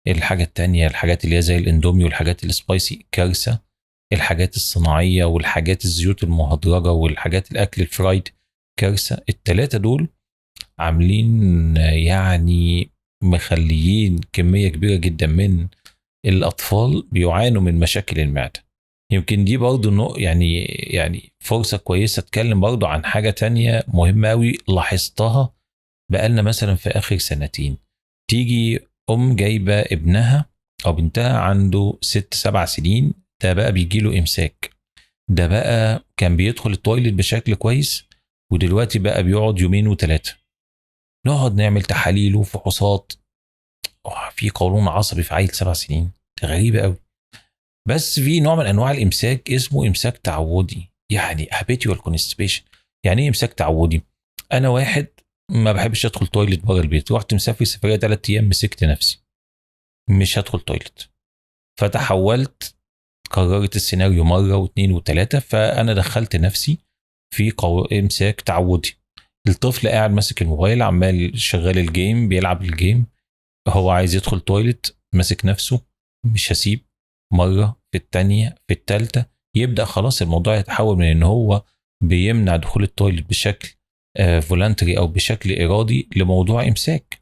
الحاجة التانية الحاجات اللي هي زي الاندومي والحاجات السبايسي كارثة. الحاجات الصناعية والحاجات الزيوت المهدرجة والحاجات الأكل الفرايد كارثة. التلاتة دول عاملين يعني مخليين كمية كبيرة جدا من الأطفال بيعانوا من مشاكل المعدة. يمكن دي برضو يعني فرصة كويسة اتكلم برضو عن حاجة تانية مهمة أوي لاحظتها بقالنا مثلا في آخر سنتين. تيجي جايبة ابنها أو بنتها عنده 6-7 سنين، ده بقى بيجيله إمساك، ده بقى كان بيدخل التويلت بشكل كويس ودلوقتي بقى بيقعد 2 و3. نقعد نعمل تحاليل وفحوصات، في قولون عصبي في عيل 7 سنين، ده غريبة قوي. بس في نوع من أنواع الإمساك اسمه إمساك تعودي، يعني habitual constipation. يعني إيه إمساك تعودي؟ أنا واحد ما بحبش أدخل تويلت بره البيت، رحت مسافر سفرية 3 أيام مسكت نفسي مش هدخل تويلت، فتحولت، قررت السيناريو مرة و2 و3، فأنا دخلت نفسي في إمساك تعودي. الطفل قاعد ماسك الموبايل عمال شغال الجيم بيلعب الجيم، هو عايز يدخل تويلت ماسك نفسه مش هسيب، مرة في التانية في التالتة يبدأ خلاص الموضوع يتحول من ان هو بيمنع دخول التويلت بشكل فولانتري او بشكل ارادي لموضوع امساك.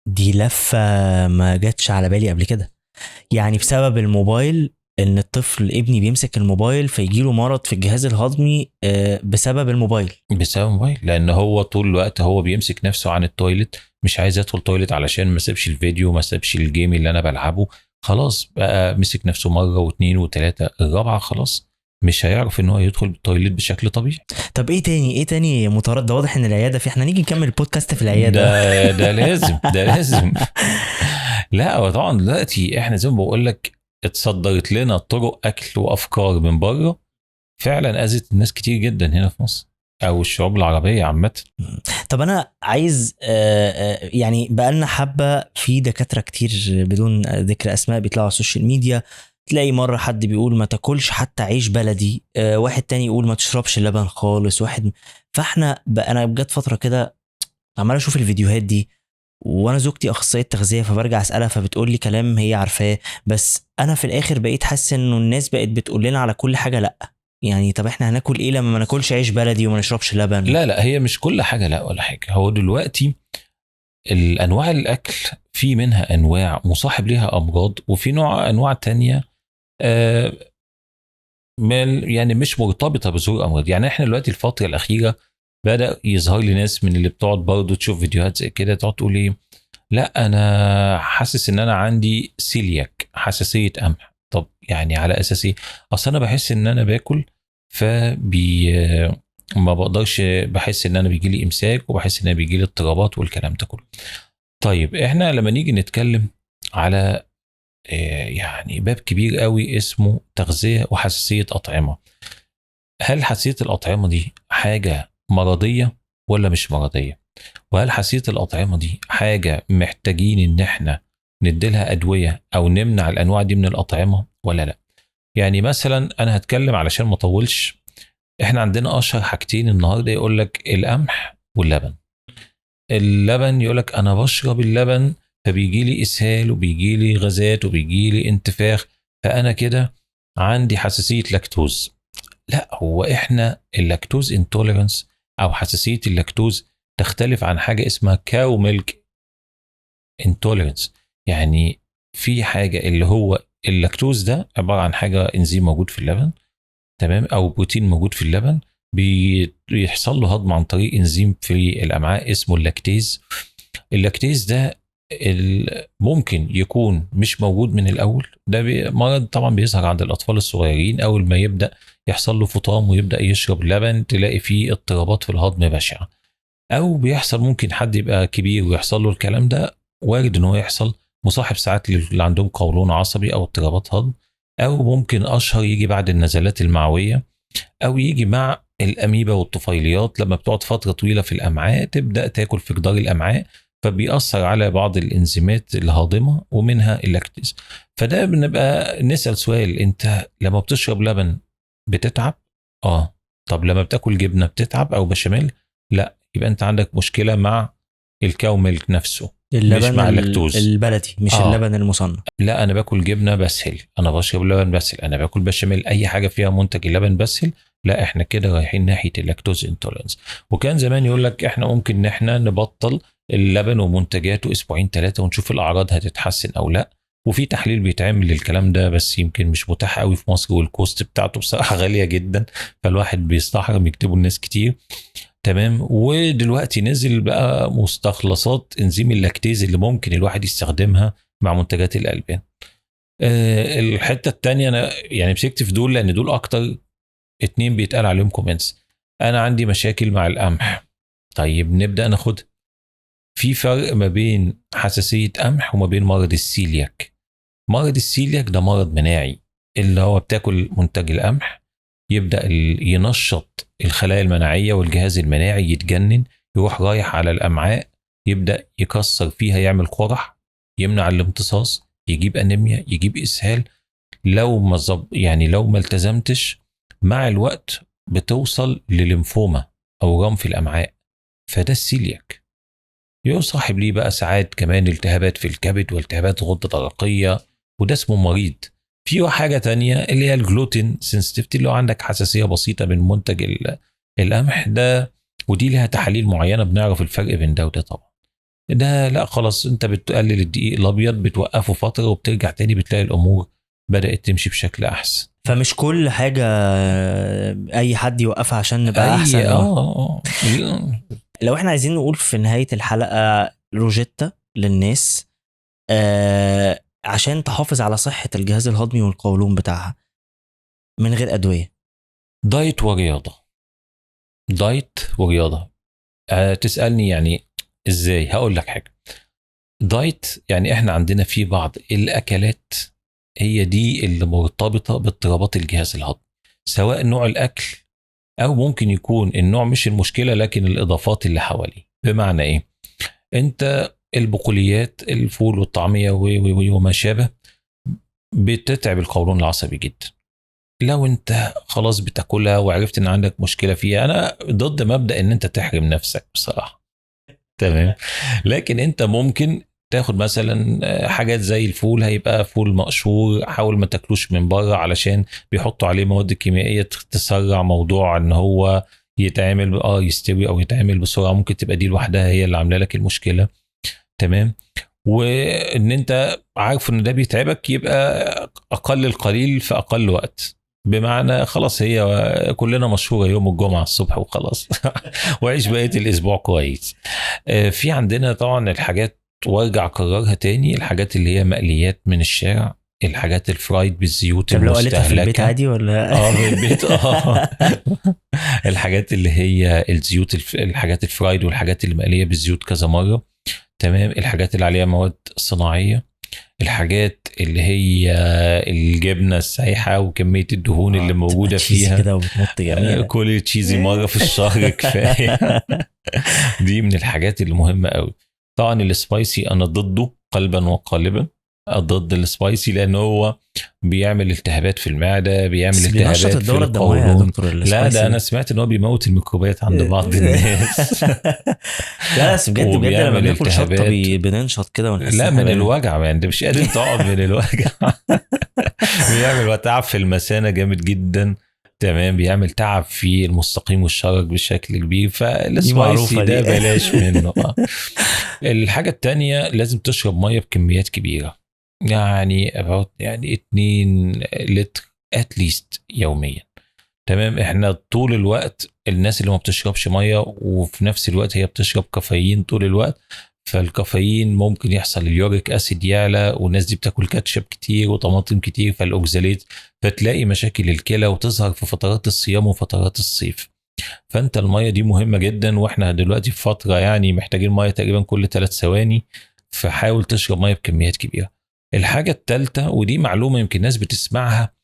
دي لفة ما جاتش على بالي قبل كده. يعني بسبب الموبايل، ان الطفل ابني بيمسك الموبايل فيجيله مرض في الجهاز الهضمي بسبب الموبايل. بسبب الموبايل، لان هو طول الوقت هو بيمسك نفسه عن التويلت، مش عايز يدخل تويلت علشان ما سيبش الفيديو ما سيبش الجيم اللي انا بلعبه. خلاص بقى مسك نفسه مرة و2 و3، الرابعة خلاص مش هيعرف ان هو يدخل بالتويلت بشكل طبيعي. طب ايه تاني متردد؟ واضح ان العياده احنا نيجي نكمل البودكاست في العياده. ده لازم ده لازم. لا هو طبعا دلوقتي احنا زي ما بقول لك اتصدرت لنا طرق اكل وافكار من بره فعلا اذت الناس كتير جدا هنا في مصر او الشعوب العربيه عامه. طب انا عايز يعني بقالنا حبه في دكاتره كتير بدون ذكر اسماء بيطلعوا على السوشيال ميديا، تلاقي مره حد بيقول ما تاكلش حتى عيش بلدي، واحد تاني يقول ما تشربش لبن خالص، فاحنا انا بجد فتره كده عمال اشوف الفيديوهات دي، وانا زوجتي اخصائيه تغذيه فبرجع اسالها فبتقول لي كلام هي عارفاه، بس انا في الاخر بقيت حاسس انه الناس بقت بتقول لنا على كل حاجه لا. يعني طب احنا هناكل ايه لما ما ناكلش عيش بلدي وما نشربش لبن؟ لا هي مش كل حاجه لا ولا حاجه. هو دلوقتي الانواع الاكل في منها انواع مصاحب ليها امراض، وفي انواع تانية آه، يعني مش مرتبطه بظهور امراض. يعني احنا دلوقتي الفتره الاخيره بدأ يظهر لي ناس من اللي بتقعد برضه تشوف فيديوهات زي كده تقعد تقول ايه، لا انا حاسس ان انا عندي سيلياك حساسيه قمح. طب يعني على اساس ايه؟ اصل انا بحس ان انا باكل فبي ما بقدرش، بحس ان انا بيجي لي امساك وبحس ان انا بيجي لي اضطرابات والكلام ده كله. طيب احنا لما نيجي نتكلم على يعني باب كبير قوي اسمه تغذيه وحساسيه اطعمه، هل حساسيه الاطعمه دي حاجه مرضيه ولا مش مرضيه؟ وهل حساسية الأطعمة دي حاجة محتاجين إن إحنا نديلها أدوية أو نمنع الأنواع دي من الأطعمة ولا لأ؟ يعني مثلا أنا هتكلم علشان ما أطولش، إحنا عندنا أشهر حاجتين النهاردة، يقول لك القمح واللبن. اللبن يقول لك أنا بشرب اللبن فبيجي لي إسهال وبيجي لي غازات وبيجي لي انتفاخ، فأنا كده عندي حساسية لاكتوز. لا هو إحنا اللاكتوز انتوليرانس أو حساسية اللاكتوز تختلف عن حاجة اسمها كاو ميلك انتوليرنس. يعني في حاجة اللي هو اللاكتوز ده عبارة عن حاجة انزيم موجود في اللبن، تمام، او بروتين موجود في اللبن، بيحصل له هضم عن طريق انزيم في الامعاء اسمه اللاكتيز. اللاكتيز ده ممكن يكون مش موجود من الاول، ده مرض طبعا بيظهر عند الاطفال الصغيرين. اول ما يبدا يحصل له فطام ويبدا يشرب لبن تلاقي فيه اضطرابات في الهضم بشعه. او بيحصل ممكن حد يبقى كبير ويحصل له الكلام ده، وارد ان هو يحصل مصاحب ساعات اللي عندهم قولون عصبي او اضطرابات هضم. او ممكن اشهر يجي بعد النزلات المعويه، او يجي مع الاميبا والطفيليات لما بتقعد فتره طويله في الامعاء تبدا تاكل في جدار الامعاء، فبيأثر على بعض الانزيمات الهاضمه ومنها اللاكتيز. فده بنبقى نسأل سؤال، انت لما بتشرب لبن بتتعب؟ اه. طب لما بتاكل جبنه بتتعب او بشاميل؟ لا. يبقى انت عندك مشكله مع الكاو ميلك نفسه، مش اللبن مع اللاكتوز. البلدي مش اه. اللبن المصنع. لا، انا باكل جبنه بسهل، انا بشرب لبن بسهل، انا باكل بشاميل، اي حاجه فيها منتج اللبن بسهل. لا، احنا كده رايحين ناحيه اللاكتوز انتولرنس. وكان زمان يقول لك احنا ممكن ان احنا نبطل اللبن ومنتجاته اسبوعين ثلاثه ونشوف الاعراض هتتحسن او لا. وفي تحليل بيتعمل للكلام ده، بس يمكن مش متاح قوي في مصر، والكوست بتاعته بصراحه غاليه جدا، فالواحد بيستحرم يكتبه الناس كتير. تمام. ودلوقتي نزل بقى مستخلصات انزيم اللاكتيز اللي ممكن الواحد يستخدمها مع منتجات الالبان. الحته التانية انا يعني مسكت في دول لان دول اكتر اتنين بيتقال عليهم كومنتس. انا عندي مشاكل مع القمح. طيب نبدا ناخد. في فرق ما بين حساسيه قمح وما بين مرض السيلياك. مرض السيلياك ده مرض مناعي، اللي هو بتاكل منتج القمح يبدا ينشط الخلايا المناعيه والجهاز المناعي يتجنن، يروح رايح على الامعاء، يبدا يكسر فيها، يعمل قرح، يمنع الامتصاص، يجيب انيميا، يجيب اسهال. لو ما يعني لو ما التزمتش مع الوقت بتوصل لليمفوما او رم في الامعاء. فده السيلياك. يصاحب ليه بقى ساعات كمان التهابات في الكبد والتهابات غدة درقية، وده اسمه مريض. في حاجة تانية اللي هي الجلوتين سنسيتيفيتي، اللي هو عندك حساسية بسيطة من منتج القمح ده، ودي لها تحاليل معينة بنعرف الفرق بين ده وده. طبعا ده لا، خلاص انت بتقلل الدقيق الابيض، بتوقفه فترة وبترجع تاني بتلاقي الامور بدأت تمشي بشكل احسن. فمش كل حاجة أي حد يوقفها عشان نبقى أحسن. اي لو احنا عايزين نقول في نهاية الحلقة روجيتا للناس عشان تحافظ على صحة الجهاز الهضمي والقولون بتاعها من غير أدوية. دايت ورياضة. دايت ورياضة. تسألني يعني ازاي؟ هقول لك حاجة. دايت يعني احنا عندنا في بعض الاكلات هي دي اللي مرتبطة باضطرابات الجهاز الهضمي، سواء نوع الاكل او ممكن يكون النوع مش المشكلة لكن الاضافات اللي حواليه. بمعنى ايه؟ انت البقوليات، الفول والطعمية وما شابه بتتعب القولون العصبي جدا. لو انت خلاص بتاكلها وعرفت ان عندك مشكلة فيها، انا ضد مبدأ ان انت تحرم نفسك بصراحة. تمام. لكن انت ممكن تاخد مثلا حاجات زي الفول، هيبقى فول مقشور، حاول ما تاكلوش من بره علشان بيحطوا عليه مواد كيميائيه تسرع موضوع ان هو يتعمل يستوي او يتعمل بسرعه. ممكن تبقى دي لوحدها هي اللي عامله لك المشكله. تمام. وان انت عارف ان ده بيتعبك، يبقى اقل القليل في اقل وقت. بمعنى خلاص هي كلنا مشهورة يوم الجمعة الصبح وخلاص وعيش بقية الأسبوع كويس. في عندنا طبعا الحاجات، وارجع اكررها تاني، الحاجات اللي هي مقليات من الشارع، الحاجات الفرايد بالزيوت طب لو قالتها في البيت المستهلكة. عادي ولا؟ في البيت الحاجات اللي هي الزيوت الحاجات الفرايد والحاجات اللي مقلية بالزيوت كذا مرة. تمام. الحاجات اللي عليها مواد صناعية، الحاجات اللي هي الجبنة السايحة وكمية الدهون اللي موجودة فيها كده وبتمط جميلة. كل تشيزي مرة في الشهر كفاية. دي من الحاجات اللي مهمة قوي. طبعا السبايسي أنا ضده قلبا وقالبا، ضد السبايسي لأنه هو بيعمل التهابات في المعدة، بيعمل التهابات في القولون. لا، ده أنا سمعت إن هو بيموت الميكروبات عند بعض الناس. لا بس بجد لما بناكل شطة بننشط كده ونحس. لا، من الوجع يعني، انت مش قادر تقعد من الوجع. بيعمل تعب في المثانة جامد جدا. تمام. بيعمل تعب في المستقيم والشرج بشكل كبير. فالسبايسي ده بلاش منه. الحاجة التانية لازم تشرب مية بكميات كبيرة، يعني 2 لتر اتليست يوميا. تمام. احنا طول الوقت الناس اللي ما بتشربش ميه وفي نفس الوقت هي بتشرب كافيين طول الوقت، فالكافيين ممكن يحصل اليوريك اسيد يعلى، والناس دي بتاكل كاتشب كتير وطماطم كتير فالاوكزاليت، فتلاقي مشاكل الكلى وتظهر في فترات الصيام وفترات الصيف. فانت الميه دي مهمه جدا، واحنا دلوقتي في فتره يعني محتاجين ميه تقريبا كل 3 ثواني، فحاول تشرب ميه بكميات كبيره. الحاجه الثالثه، ودي معلومه يمكن الناس بتسمعها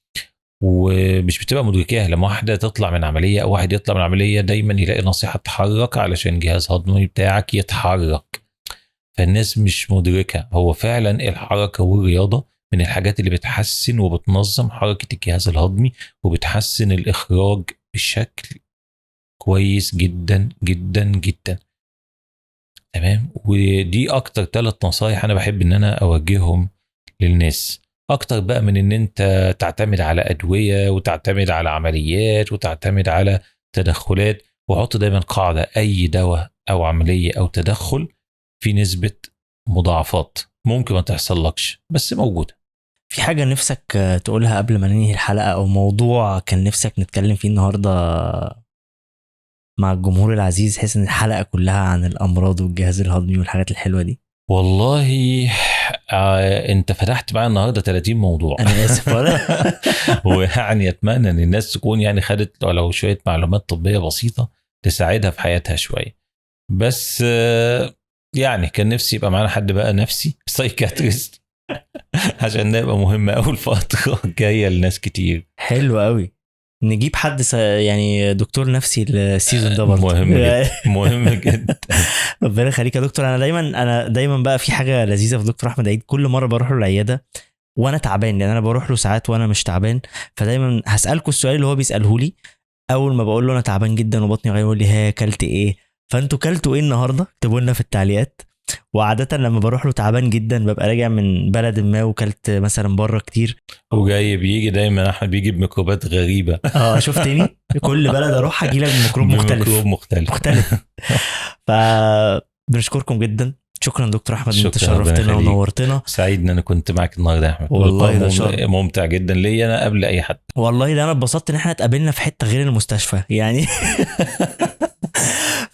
ومش بتبقى مدركاها، لما واحده تطلع من عمليه او واحد يطلع من عمليه دايما يلاقي نصيحه اتحرك علشان جهاز هضمي بتاعك يتحرك. فالناس مش مدركه هو فعلا الحركه والرياضه من الحاجات اللي بتحسن وبتنظم حركه الجهاز الهضمي وبتحسن الاخراج بشكل كويس جدا جدا جدا. تمام. ودي اكتر 3 نصايح انا بحب ان انا اوجههم للناس، اكتر بقى من ان انت تعتمد على ادويه وتعتمد على عمليات وتعتمد على تدخلات. وحط دايما قاعده: اي دواء او عمليه او تدخل في نسبه مضاعفات ممكن ما تحصلكش بس موجوده. في حاجة نفسك تقولها قبل ما ننهي الحلقة، أو موضوع كان نفسك نتكلم فيه النهاردة مع الجمهور العزيز، حيث إن الحلقة كلها عن الأمراض والجهاز الهضمي والحاجات الحلوة دي؟ والله انت فتحت معايا النهارده 30 موضوع. أنا آسف. ويعني اتمنى ان الناس تكون يعني خدت ولو شويه معلومات طبيه بسيطه تساعدها في حياتها شويه. بس يعني كان نفسي يبقى معانا حد بقى نفسي سايكاتريست عشان ده يبقى مهم قوي الفتره الجايه لناس كتير. حلو قوي، نجيب حد يعني دكتور نفسي السيزون ده برضه. مهم جدا مهم جدا. ربنا يخليك يا دكتور. انا دايما بقى في حاجه لذيذه في دكتور احمد عيد، كل مره بروح له العياده وانا تعبان، لان انا بروح له ساعات وانا مش تعبان، فدايما هسالكم السؤال اللي هو بيساله لي اول ما بقول له انا تعبان جدا وبطني غايب، يقول لي ها اكلت ايه؟ فانتوا كلتوا ايه النهارده؟ اكتبوا لنا في التعليقات. وعاده لما بروح له تعبان جدا ببقى راجع من بلد ما وكلت مثلا بره كتير، وجاي بيجي دايما احمد بيجي بميكروبات غريبه. شفتني كل بلد اروح اجي لك بميكروب مختلف. فبنشكركم جدا، شكرا دكتور احمد، انت شرفتنا ونورتنا. سعيد ان انا كنت معاك النهارده يا احمد، والله ده شرف ممتع جدا ليا انا قبل اي حد. والله ده انا اتبسطت ان احنا اتقابلنا في حته غير المستشفى يعني.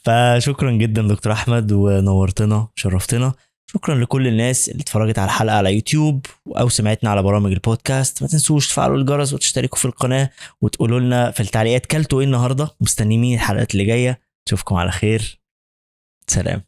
فشكرا جدا دكتور احمد، ونورتنا شرفتنا. شكرا لكل الناس اللي اتفرجت على الحلقه على يوتيوب او سمعتنا على برامج البودكاست. ما تنسوش تفعلوا الجرس وتشتركوا في القناه وتقولوا لنا في التعليقات كلتوا ايه النهارده. مستنيين الحلقات اللي جايه. اشوفكم على خير. سلام.